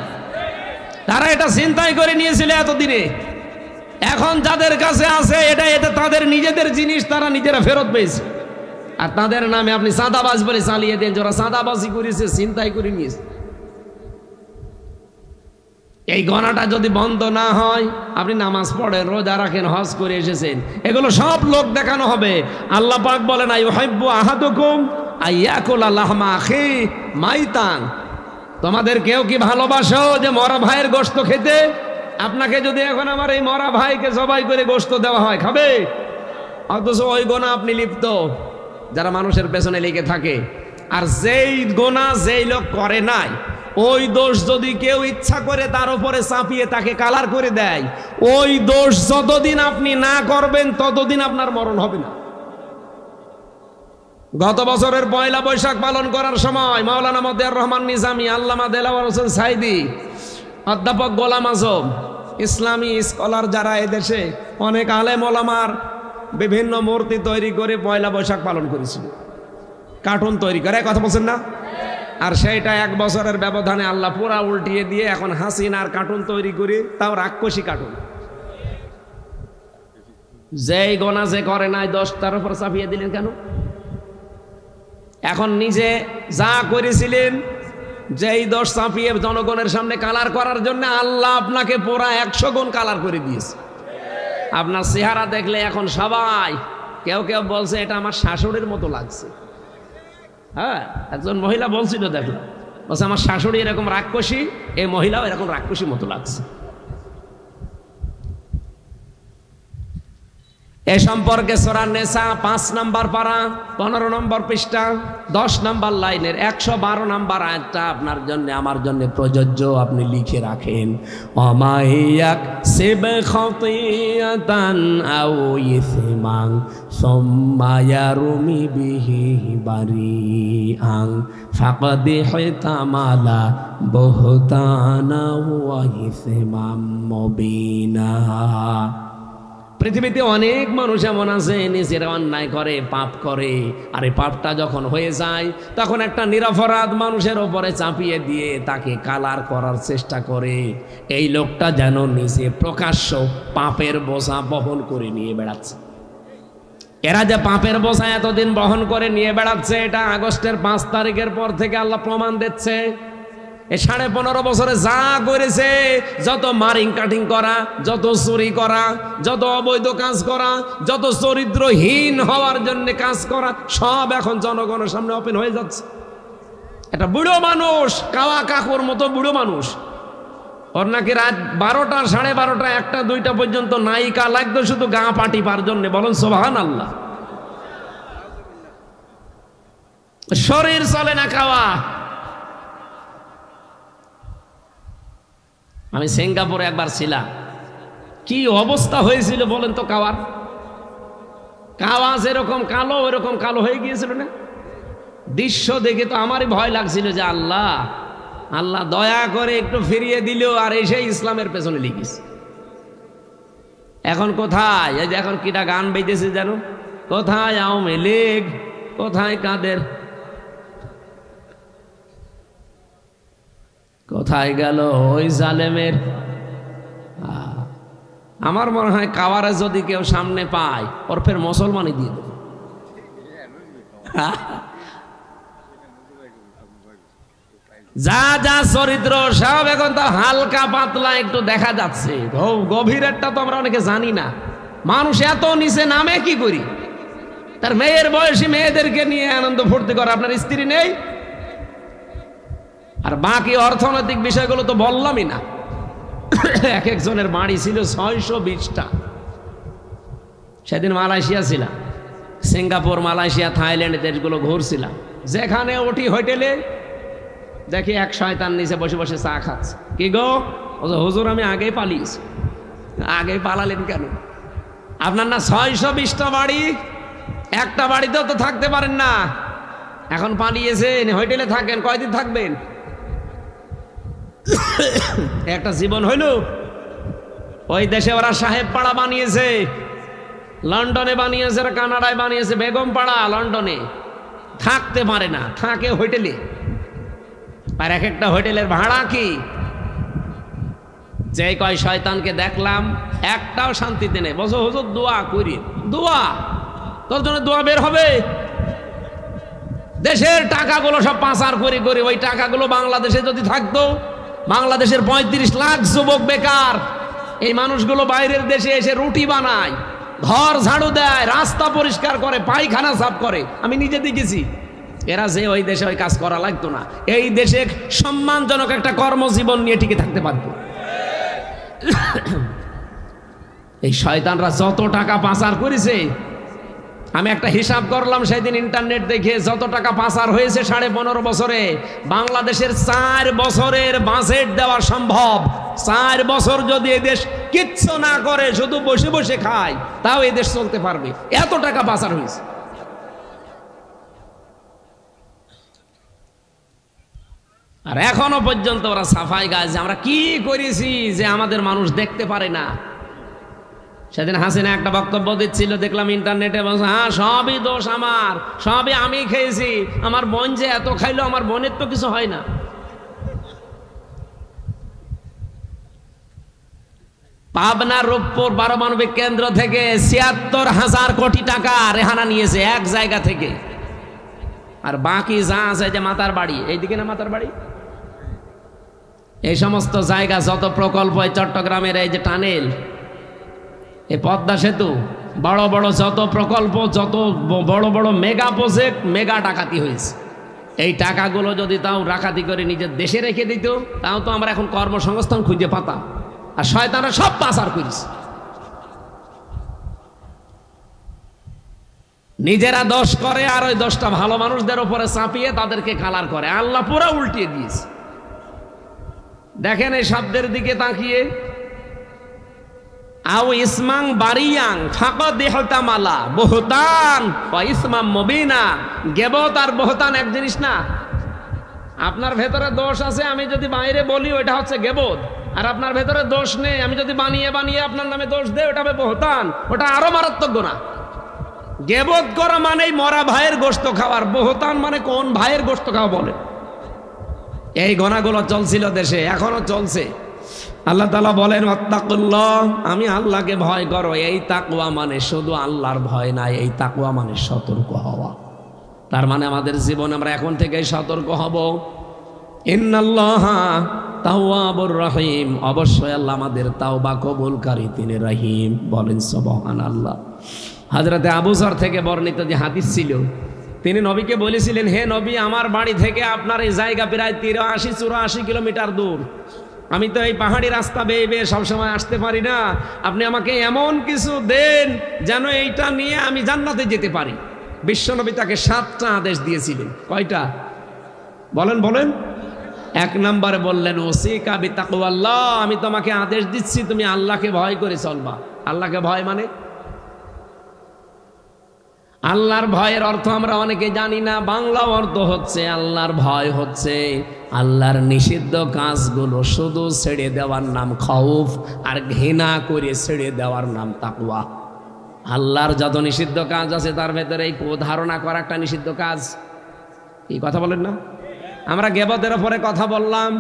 তারা এটা ছিনতাই করে নিয়েছিল এতদিনে। এখন যাদের কাছে আছে এটা তাদের নিজেদের জিনিস, তারা নিজেরা ফেরত পেয়েছে, আর তাদের নামে আপনি সাদাবাজ বলে চালিয়ে দেন। যারা সাদাবাজি করেছে, ছিনতাই করে নিয়েছে। এই গণাটা যদি বন্ধ না হয়, আপনি নামাজ পড়েন, রোজা রাখেন, হজ করে এসেছেন, এগুলো সব লোক দেখানো হবে। আল্লাহ পাক বলেন আইয়ুহিব্বু আহাদুকুম আইয়াকুলা লাহমা আখি মাইতান, তোমাদের কেউ কি ভালোবাসো যে মরা ভাইয়ের গোশত খেতে? আপনাকে যদি এখন আমার এই মরা ভাইকে জবাই করে গোশত দেওয়া হয়, খাবে? অথচ ওই গোনা আপনি লিপ্ত, যারা মানুষের পেছনে লেগে থাকে। আর যেই গোনা যেই লোক করে নাই, ওই দোষ যদি কেউ ইচ্ছা করে তার উপরে চাপিয়ে তাকে কালার করে দেয়, ওই দোষ যতদিন আপনি না করবেন ততদিন আপনার মরণ হবে না। গত বছরের 1 বৈশাখ পালন করার সময় মাওলানা মতিয়ার রহমান নিজামী, আল্লামা দেলাওয়ার হোসেন সাইদি, অধ্যাপক গোলাম আজম, ইসলামী স্কলার যারা এদেশে অনেক আলেম ওলামার বিভিন্ন মূর্তি তৈরি করে 1 বৈশাখ পালন করেছিল, কার্টুন তৈরি করে, কথা বলছেন না? আর সেইটা 1 বছরের ব্যবধানে আল্লাহ পুরা উল্টিয়ে দিয়ে এখন হাসিনার কার্টুন তৈরি করে, তাও রাক্ষসী কার্টুন। যেই গোনা যে করে নাই 10টার উপর চাপিয়ে দিলেন কেন? এখন নিজে যা করেছিলেন, যেই দোষ চাপিয়ে জনগণের সামনে কালার করার জন্য আল্লাহ আপনাকে পুরা 100 গুণ কালার করে দিয়েছে। আপনার চেহারা দেখলে এখন সবাই, কেউ কেউ বলছে এটা আমার শাশুড়ির মতো লাগছে। হ্যাঁ, একজন মহিলা বলছিল, দেখলাম, বলছে আমার শাশুড়ি এরকম রাক্ষসী, এই মহিলাও এরকম রাক্ষসী মতো লাগছে। এ সম্পর্কে সূরা নিসা 5 নম্বর পারা 15 নম্বর পৃষ্ঠা 10 নম্বর লাইনের 112 নম্বর আয়াতটা আপনার জন্য আমার জন্য প্রযোজ্য, আপনি লিখে রাখেন। অমাইয়াক সিব খাতিয়াতান আও ইসমান সুম্মা ইয়ারমি বিহি বারিআন ফাকাদ হিতামালা বুহতানা ওয়া ইসমান মুবিনা। পৃথিবীতে অনেক মানুষ এমন আছে নিজের অন্যায় করে, পাপ করে, আর এই পাপটা যখন হয়ে যায় তখন একটা নিরপরাধ মানুষের ওপরে চাপিয়ে দিয়ে তাকে কালার করার চেষ্টা করে। এই লোকটা যেন নিজে প্রকাশ্য পাপের বোঝা বহন করে নিয়ে বেড়াচ্ছে। এরা যে পাপের বোঝা এতদিন বহন করে নিয়ে বেড়াচ্ছে, এটা আগস্টের 5 তারিখের পর থেকে আল্লাহ প্রমাণ দিচ্ছে। এই 15.5 বছরে যা করেছে, যত মারিং কাটিং করা, যত চুরি করা, যত অবৈধ কাজ করা, যত চরিত্রহীন হওয়ার জন্য কাজ করা, সব এখন জনগণের সামনে ওপেন হয়ে যাচ্ছে। একটা বুড়ো মানুষ, কাওয়া কাকুর মতো বুড়ো মানুষ, ওর নাকি রাত 12টা, 12:30, 1টা, 2টা পর্যন্ত নায়িকা লাগতো শুধু গা পাটি পার জন্য। বলেন সুবহানাল্লাহ। শরীর চলে না খাওয়া। আমি সিঙ্গাপুরে একবার ছিলাম, কি অবস্থা হয়েছিল বলেন তো খাওয়ার। কাওয়া যেরকম কালো ওইরকম কালো হয়ে গিয়েছিল না। দৃশ্য দেখে তো আমারই ভয় লাগছিল যে আল্লাহ আল্লাহ দয়া করে একটু ফিরিয়ে দিল, আর এসে ইসলামের পেছনে লিখিস। এখন কোথায়, এই যে এখন কিটা গান বেজেছে জানো, কোথায় আওয়ামী লীগ, কোথায় কাদের, কোথায় গেল ওই জালেমের। আমার মনে হয় কাওয়ারে যদি কেউ সামনে পায় ওর ফের মুসলমানই দিয়ে দেবে। যা যা চরিত্র সব এখন তো হালকা পাতলা একটু দেখা যাচ্ছে, গভীরেরটা তো আমরা অনেকে জানি না। মানুষ এত নিচে নামে কি করি? তার মেয়ের বয়সী মেয়েদেরকে নিয়ে আনন্দ ফুর্তি করে, আপনার স্ত্রী নেই। আর বাকি অর্থনৈতিক বিষয়গুলো তো বললামই না। এক একজনের বাড়ি ছিল 620টা। সেদিন মালয়েশিয়া ছিলাম, সিঙ্গাপুর, মালয়েশিয়া, থাইল্যান্ড দেশগুলো ঘুরছিলাম। যেখানে উঠি হোটেলে দেখি এক শয়তান নিচে বসে বসে চা খাচ্ছে। কি গো হুজুর, আমি আগেই পালিয়েছি। আগেই পালালেন কেন? আপনার না 620টা বাড়ি, একটা বাড়িতেও তো থাকতে পারেন না, এখন পালিয়েছেন, হোটেলে থাকেন। কয়দিন থাকবেন? একটা জীবন হইল। ওই দেশে ওরা সাহেব পাড়া বানিয়েছে, লন্ডনে বানিয়েছে, কানাডায় বানিয়েছে, বেগম পাড়া লন্ডনে। থাকতে পারে না, থাকে হোটেলে। আর এক একটা হোটেলের ভাড়া কি! যে কয় শয়তানকে দেখলাম একটাও শান্তিতে নেই। বলছো হুজুর দোয়া করি, দোয়া তোর জন্য দোয়া বের হবে। দেশের টাকাগুলো সব পাচার করে করে, ওই টাকাগুলো বাংলাদেশে যদি থাকতো, বাংলাদেশের 35 লাখ যুবক বেকার। এই মানুষগুলো বাইরের দেশে এসে রুটি বানায়, ঘর ঝাড়ু দেয়, রাস্তা পরিষ্কার করে, পায়খানা সাফ করে। আমি নিজে দেখেছি। এরা যে ওই দেশে ওই কাজ করা লাগতো না, এই দেশে সম্মানজনক একটা কর্মজীবন নিয়ে টিকে থাকতে পারত। এই শয়তানরা যত টাকা পাচার করেছে, আমি একটা হিসাব করলাম সেদিন ইন্টারনেট দেখে, যত টাকা পাচার হয়েছে 15.5 বছরে, বাংলাদেশের 4 বছরের বাজেট দেওয়া সম্ভব। 4 বছর যদি এই দেশ কিচ্ছু না করে, শুধু বসে বসে খায়, তাও এই দেশ চলতে পারবে। এত টাকা পাচার হয়েছে। আর এখনো পর্যন্ত ওরা সাফাই গায় যে আমরা কি করেছি যে আমাদের মানুষ দেখতে পারে না। সেদিন হাসিনা একটা বক্তব্য দিচ্ছিল, দেখলাম ইন্টারনেটে, বলছে হ্যাঁ সবই দোষ আমার, সবই আমি খেয়েছি, আমার বোন যে এত খাইলো, আমার বোনের তো কিছু হয় না। পাবনা রূপপুর পারমাণবিক কেন্দ্র থেকে ৭৬,০০০ কোটি টাকা রেহানা নিয়েছে এক জায়গা থেকে। আর বাকি যা আছে, যে মাতার বাড়ি, এইদিকে না মাতার বাড়ি, এই সমস্ত জায়গা যত প্রকল্প, চট্টগ্রামের এই যে টানেল, এই পদ্মা সেতু, বড় বড় যত প্রকল্প, যত বড় বড় মেগা প্রজেক্ট, মেগা ডাকাতি হয়েছে। এই টাকাগুলো যদি তাও ডাকাতি করে নিজের দেশে রেখে দিত, তাও তো আমরা এখন কর্মসংস্থান খুঁজে পাতাম। আর শয়তানরা সব পাচার করেছে। নিজেরা দোষ করে, আর ওই দোষটা ভালো মানুষদের উপরে চাপিয়ে তাদেরকে কালার করে। আল্লাহ পুরো উল্টিয়ে দিয়েছে। দেখেন এই শব্দের দিকে তাকিয়ে, আও ইসমাং বারিয়াং ফাকাদ ইহতামালা বুহতান ওয়া ইসমাম মুবিনা। গীবত আর বুহতান এক জিনিস না। আপনার ভেতরে দোষ আছে, আমি যদি বাইরে বলি ওটা হচ্ছে গীবত। আর আপনার ভেতরে দোষ নেই, আমি যদি বানিয়ে বানিয়ে আপনার নামে দোষ দেই, ওটা হবে বুহতান। ওটা আরো মারাত্মক গুনাহ। গীবত করা মানেই মরা ভাইয়ের গোশত খাওয়ার, বুহতান মানে কোন ভাইয়ের গোশত খাওয়া বলে। এই গুনাহগুলো চলছিল দেশে, এখনো চলছে। আল্লাহ তাআলা বলেন ওয়াত্তাকুল্লাহ, আমি আল্লাহকে ভয় করো। এই তাকওয়া মানে শুধু আল্লাহর ভয় নাই, এই তাকওয়া মানে সতর্ক হওয়া। তার মানে আমাদের জীবনে আমরা এখন থেকেই সতর্ক হব। ইন্নাল্লাহা তাওয়াবুর রহিম, অবশ্যই আল্লাহ আমাদের তাওবা কবুলকারী, তিনি রহিম। বলেন সুবহানাল্লাহ। হযরতে আবু যর থেকে বর্ণিত যে হাদিস ছিল, তিনি নবীকে বলেছিলেন, হে নবী, আমার বাড়ি থেকে আপনার এই জায়গা প্রায় 83-84 কিলোমিটার দূর। আমি তো এই পাহাড়ি রাস্তা বেয়ে বেয়ে সবসময় আসতে পারি না। আপনি আমাকে এমন কিছু দেন যেন এইটা নিয়ে আমি জান্নাতে যেতে পারি। বিশ্বনবী তাকে 7টা আদেশ দিয়েছিলেন। কয়টা বলেন বলেন? 1 নম্বরে বললেন, ওসিকা বিতাকওয়াল্লাহ, আমি তোমাকে আদেশ দিচ্ছি তুমি আল্লাহকে ভয় করে চলবা। আল্লাহকে ভয় মানে, আল্লাহর ভয়ের অর্থ আমরা অনেকে জানি না। বাংলা অর্থ হচ্ছে আল্লাহর ভয় হচ্ছে আল্লাহর নিষিদ্ধ কাজগুলো শুধু ছেড়ে দেওয়ার নাম খাউফ, আর ঘৃণা করে ছেড়ে দেওয়ার নাম তাকওয়া। আল্লাহর যত নিষিদ্ধ কাজ আছে তার ভেতরে এই ধারণা করা একটা নিষিদ্ধ কাজ। কি কথা বলেন না? আমরা গীবতের উপরে কথা বললাম,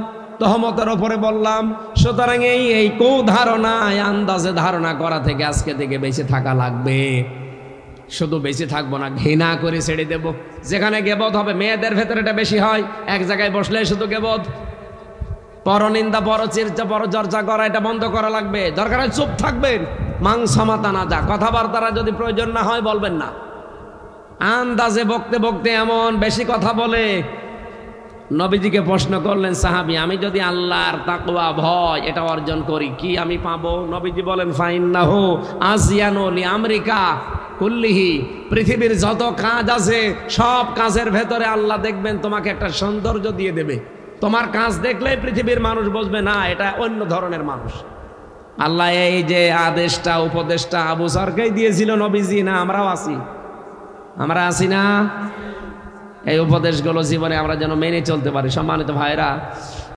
তহমতের উপরে বললাম। সুতরাং এই ধারণায় আন্দাজে ধারণা করা থেকে আজকে থেকে বেঁচে থাকা লাগবে। শুধু বেঁচে থাকবো না, ঘৃণা করে ছেড়ে দেব। যেখানে গীবত হবে, মেয়েদের ভেতরে এটা বেশি হয়, এক জায়গায় বসলে শুধু গীবত, পরনিন্দা, পরচর্চা, পরচর্চা করা, এটা বন্ধ করা লাগবে। দরকার হয় চুপ থাকবেন, মাংসমাতা না যা, কথাবার্তারা যদি প্রয়োজন না হয় বলবেন না। আন্দাজে বকতে বকতে এমন বেশি কথা বলে। নবীজিকে প্রশ্ন করলেন সাহাবী, আমি যদি আল্লাহর তাকওয়া ভয় এটা অর্জন করি, কি আমি পাবো? নবীজি বলেন, ফাইন্নাহু আজিয়ানু লিআমরিকা কুল্লিহি, পৃথিবীর যত কাজ আছে সব কাজের ভেতরে আল্লাহ দেখবেন তোমাকে একটা সৌন্দর্য দিয়ে দেবে। তোমার কাজ দেখলেই পৃথিবীর মানুষ বুঝবে না এটা অন্য ধরনের মানুষ। আল্লাহ এই যে আদেশটা, উপদেশটা আবু যরকেই দিয়েছিল নবীজি, না আমরাও আছি? আমরা আছি না? এই উপদেশগুলো জীবনে আমরা যেন মেনে চলতে পারি। সম্মানিত ভাইরা,